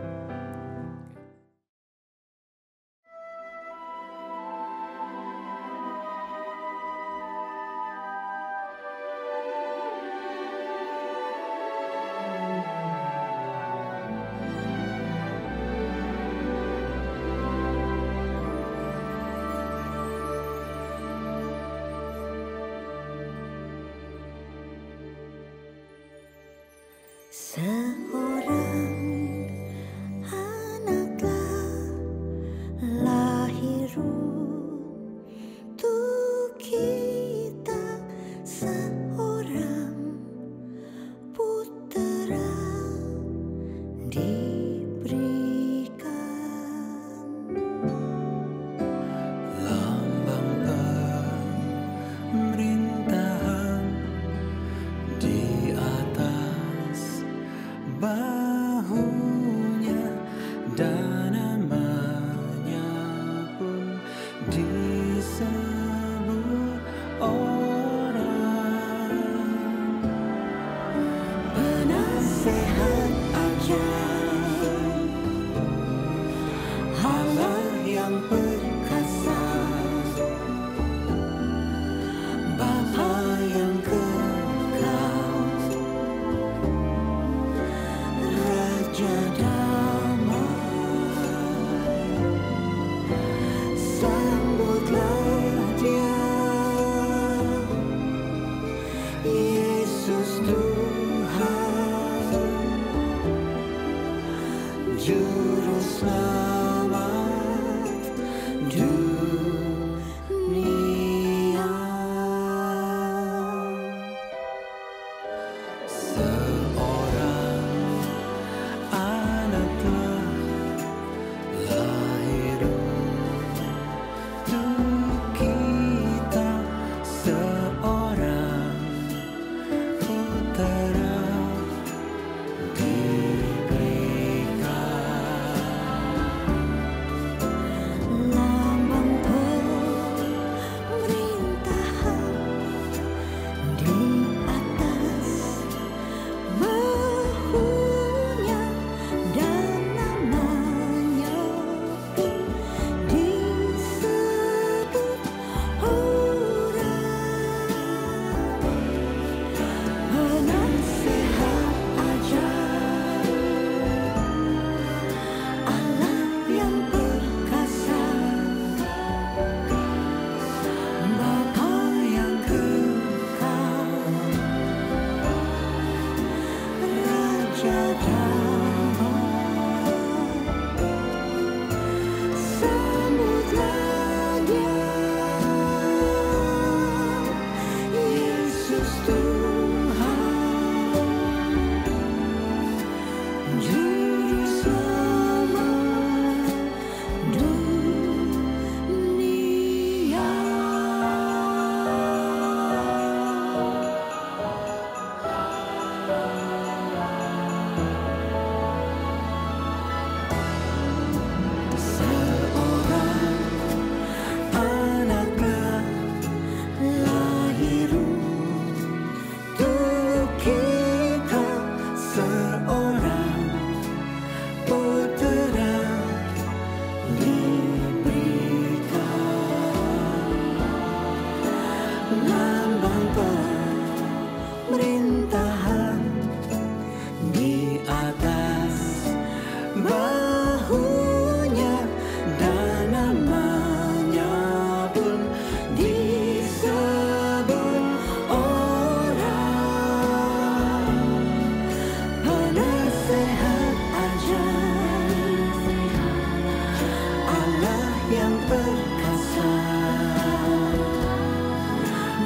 Seorang anak telah lahir untuk kita, seorang putera diberikan. Lambang pemerintahan di atas bahunya, dan namanya pun disebut orang Penasehat ajaib, Allah yang perkasa, Bapa yang kekal, Raja damai. Sambutlah Dia.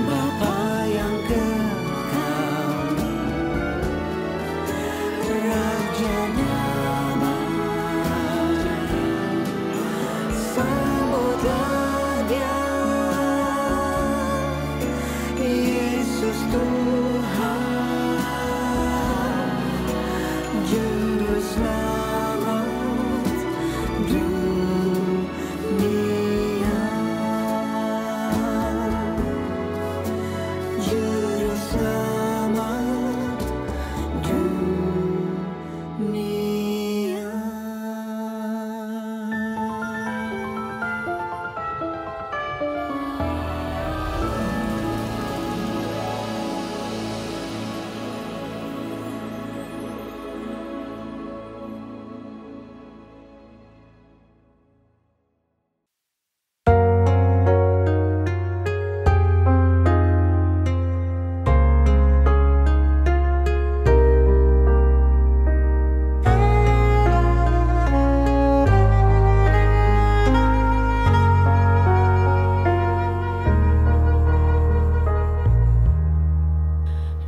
Bapa yang kekal, Raja damai, sambutlah Dia, Yesus Tuhan, Juru Selamat dunia, Juru Selamat dunia.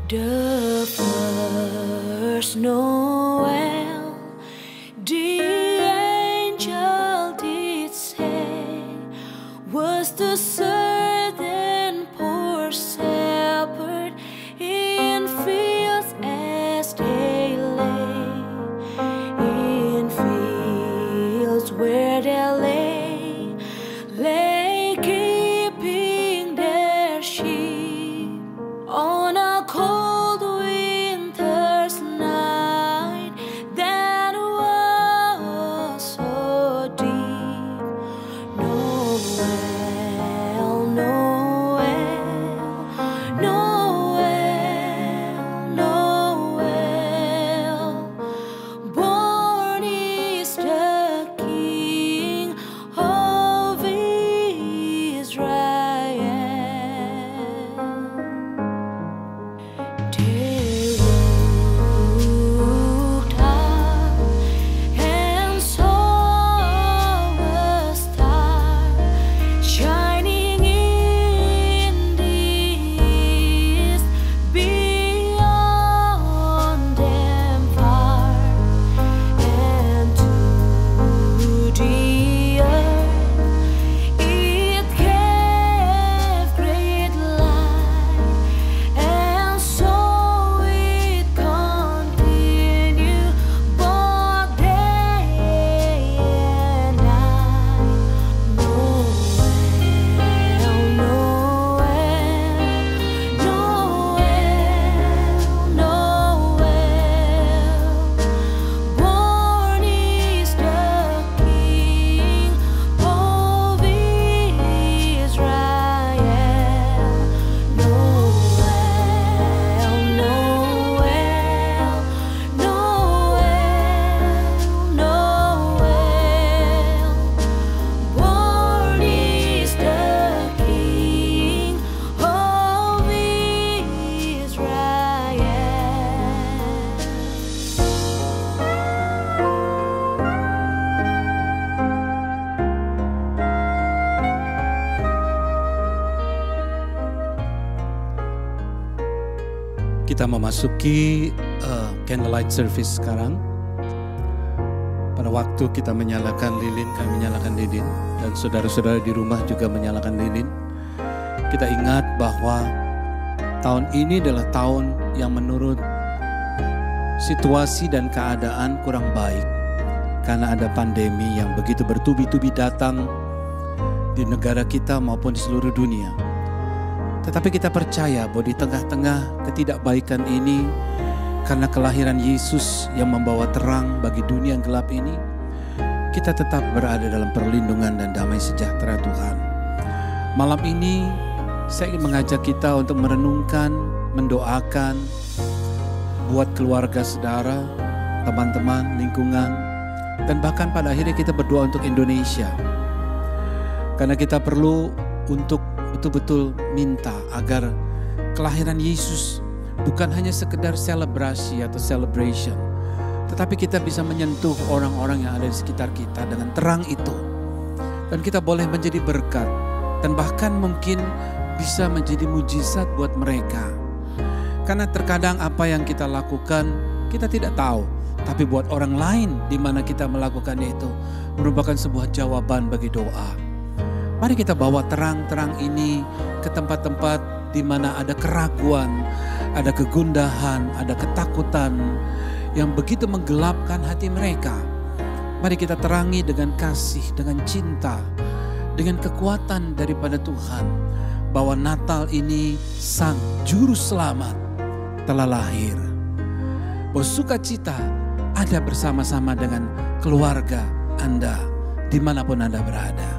The first Noel, the angel did say, was the certain poor shepherd in fields as they lay, in fields where they lay keeping their sheep on a cold winter's night that was so deep. Noel, Noel, Noel, Noel, born is the King of Israel. They looked up and saw a star shining in the east, beyond them far, and to the earth it gave great light, and so it continued both day and night. Noel, Noel, Noel, born is the King of Israel. Noel, Noel, Noel, Noel, born is the King of Israel. Kita memasuki candlelight service sekarang. Pada waktu kita menyalakan lilin, kami menyalakan lilin, dan saudara-saudara di rumah juga menyalakan lilin. Kita ingat bahwa tahun ini adalah tahun yang menurut situasi dan keadaan kurang baik, karena ada pandemi yang begitu bertubi-tubi datang di negara kita maupun di seluruh dunia. Tetapi kita percaya bahwa di tengah-tengah ketidakbaikan ini, karena kelahiran Yesus yang membawa terang bagi dunia yang gelap ini, kita tetap berada dalam perlindungan dan damai sejahtera Tuhan. Malam ini saya ingin mengajak kita untuk merenungkan, mendoakan buat keluarga, saudara, teman-teman, lingkungan, dan bahkan pada akhirnya kita berdoa untuk Indonesia. Karena kita perlu untuk betul-betul minta agar kelahiran Yesus bukan hanya sekedar selebrasi atau celebration, tetapi kita bisa menyentuh orang-orang yang ada di sekitar kita dengan terang itu. Dan kita boleh menjadi berkat. Dan bahkan mungkin bisa menjadi mujizat buat mereka. Karena terkadang apa yang kita lakukan kita tidak tahu. Tapi buat orang lain di mana kita melakukannya itu merupakan sebuah jawaban bagi doa. Mari kita bawa terang-terang ini ke tempat-tempat di mana ada keraguan, ada kegundahan, ada ketakutan yang begitu menggelapkan hati mereka. Mari kita terangi dengan kasih, dengan cinta, dengan kekuatan daripada Tuhan, bahwa Natal ini Sang Juru Selamat telah lahir. Bahwa sukacita ada bersama-sama dengan keluarga Anda dimanapun Anda berada.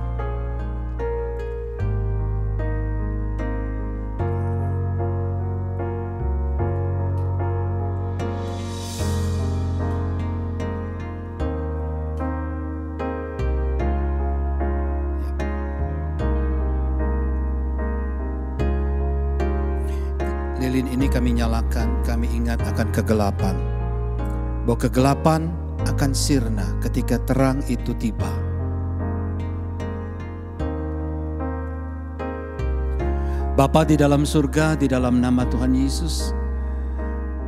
Lilin ini kami nyalakan, kami ingat akan kegelapan. Bahwa kegelapan akan sirna ketika terang itu tiba. Bapa di dalam surga, di dalam nama Tuhan Yesus,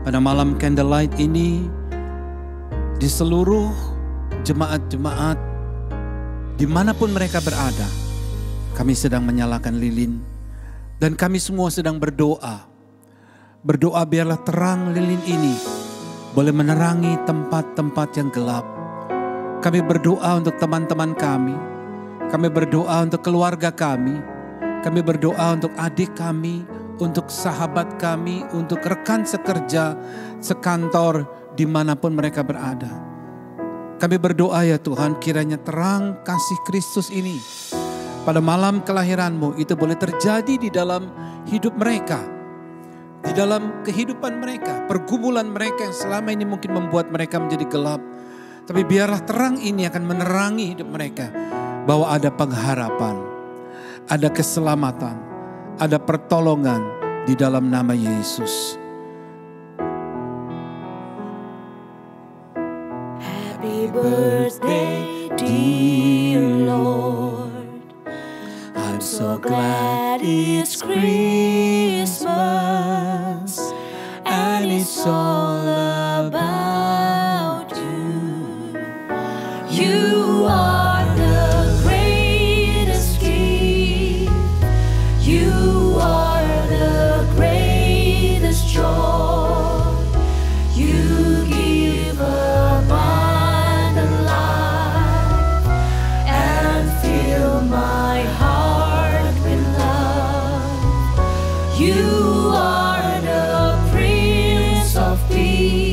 pada malam candlelight ini, di seluruh jemaat-jemaat, dimanapun mereka berada, kami sedang menyalakan lilin, dan kami semua sedang berdoa. Berdoa biarlah terang lilin ini boleh menerangi tempat-tempat yang gelap. Kami berdoa untuk teman-teman kami. Kami berdoa untuk keluarga kami. Kami berdoa untuk adik kami, untuk sahabat kami, untuk rekan sekerja, sekantor, dimanapun mereka berada. Kami berdoa ya Tuhan, kiranya terang kasih Kristus ini pada malam kelahiran-Mu itu boleh terjadi di dalam hidup mereka. Di dalam kehidupan mereka, pergumulan mereka yang selama ini mungkin membuat mereka menjadi gelap. Tapi biarlah terang ini akan menerangi hidup mereka. Bahwa ada pengharapan, ada keselamatan, ada pertolongan di dalam nama Yesus. Happy birthday, dear Lord. I'm so glad it's Christmas, and it's all about you. You are the greatest gift. You are the greatest joy. You give abundant life and fill my heart with love. You are the Prince of Peace.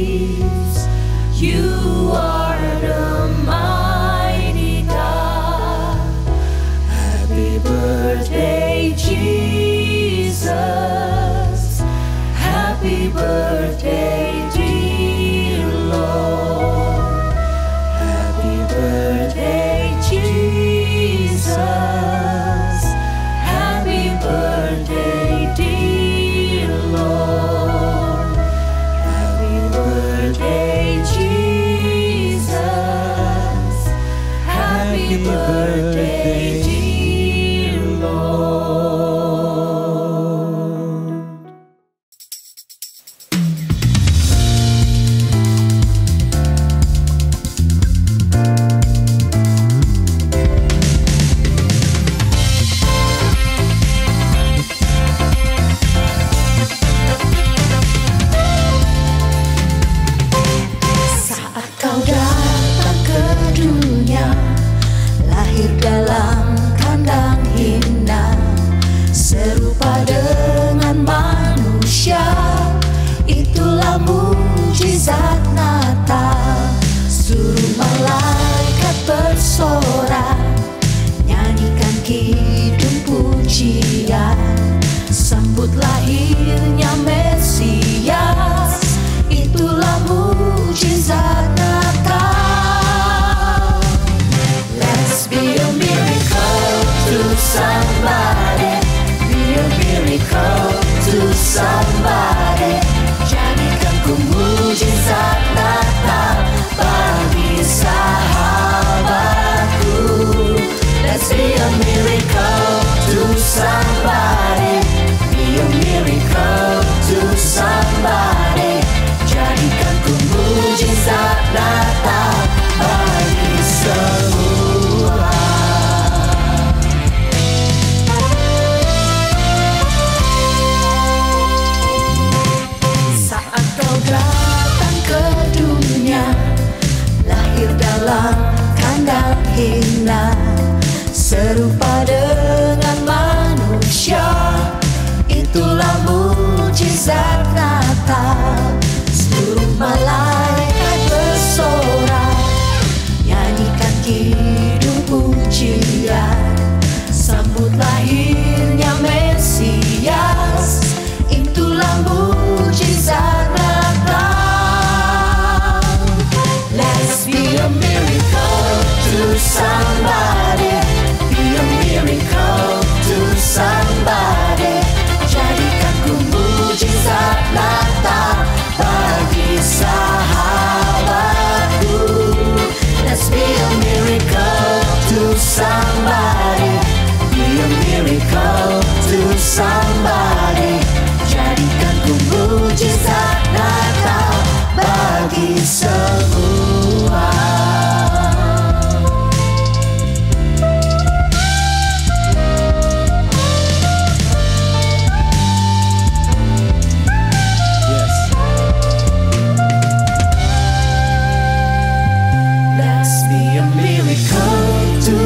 somebody. Jadikan ku mujizat Natal bagi semua.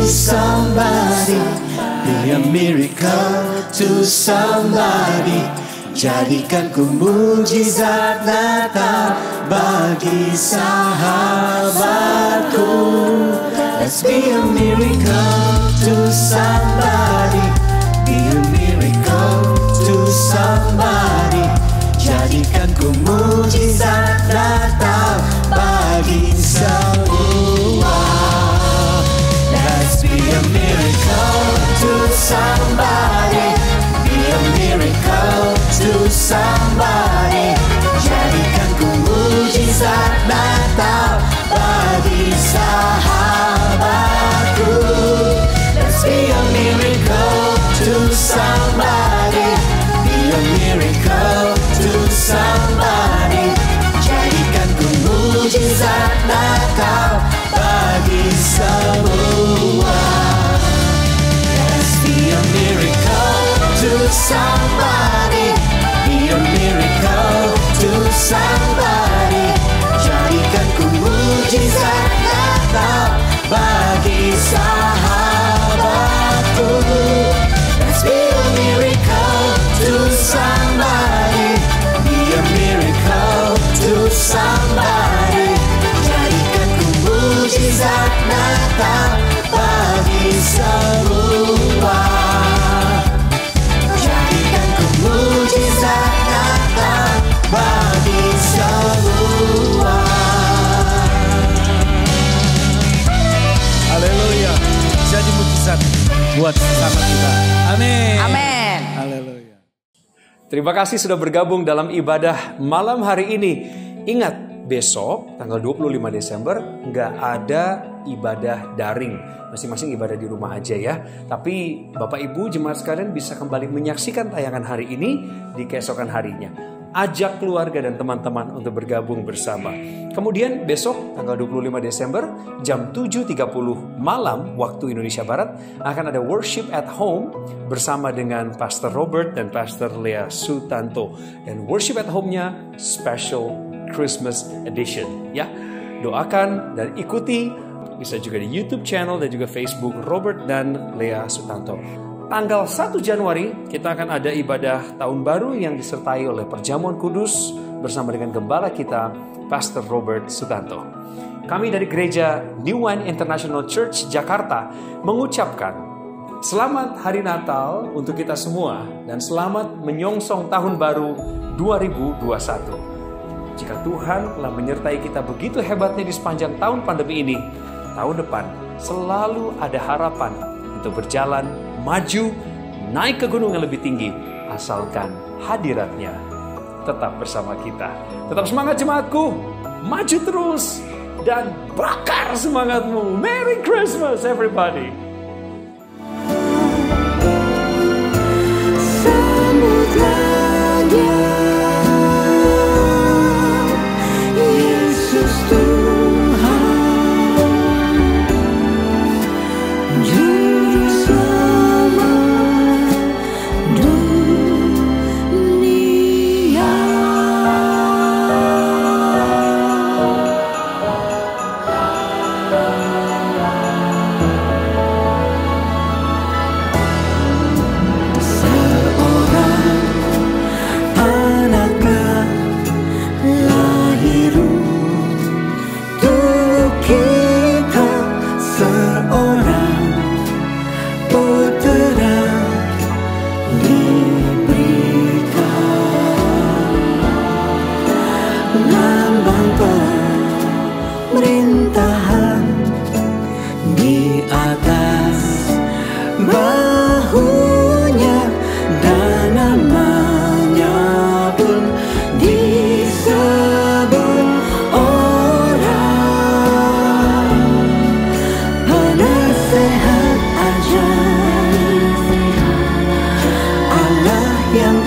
Somebody, be a miracle to somebody. Jadikan ku mujizat Natal bagi sahabatku. Let's be a miracle to somebody. Be a miracle to somebody. Jadikan ku mujizat Natal bagi semua. Let's be a miracle to somebody. Be a miracle to somebody. Jadikan ku mujizat Natal bagi sahabatku. Let's be a miracle to somebody. Be a miracle to somebody. Jadikan ku mujizat Natal bagi semua. Let's be a miracle to somebody. Be a miracle to somebody. Jadikan ku mujizat Natal bagi sahabatku. Let's be a miracle to somebody. Be a miracle to somebody. Jadikan ku mujizat Natal bagi semua. Jadikan ku mujizat Natal bagi semua. Haleluya. Jadi mujizat buat sama kita. Amin. Amin. Haleluya. Terima kasih sudah bergabung dalam ibadah malam hari ini. Ingat, besok tanggal 25 Desember nggak ada ibadah daring. Masing-masing ibadah di rumah aja ya. Tapi Bapak Ibu jemaat sekalian bisa kembali menyaksikan tayangan hari ini di keesokan harinya. Ajak keluarga dan teman-teman untuk bergabung bersama. Kemudian besok tanggal 25 Desember jam 7.30 malam waktu Indonesia Barat akan ada worship at home bersama dengan Pastor Robert dan Pastor Lea Sutanto. Dan worship at home-nya special Christmas edition ya. Doakan dan ikuti, bisa juga di YouTube channel dan juga Facebook Robert dan Lea Sutanto. Tanggal 1 Januari kita akan ada ibadah tahun baru yang disertai oleh perjamuan kudus bersama dengan gembala kita Pastor Robert Sutanto. Kami dari gereja New Wine International Church Jakarta mengucapkan selamat hari Natal untuk kita semua dan selamat menyongsong tahun baru 2021. Jika Tuhan telah menyertai kita begitu hebatnya di sepanjang tahun pandemi ini, tahun depan selalu ada harapan untuk berjalan, maju, naik ke gunung yang lebih tinggi, asalkan hadiratnya tetap bersama kita. Tetap semangat jemaatku, maju terus, dan bakar semangatmu. Merry Christmas everybody. Sambutlah Dia, Yesus Tuhan, Juru Selamat dunia.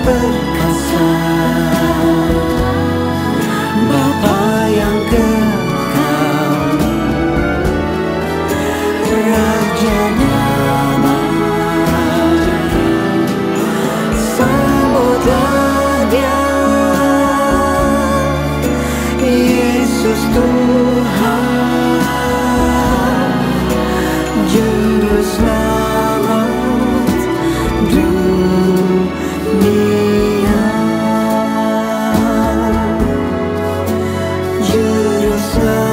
perkasa, Bapa yang kekal, Raja damai, sambutlah Dia, Yesus Tuhan, Juru Selamat dunia, Juru Selamat.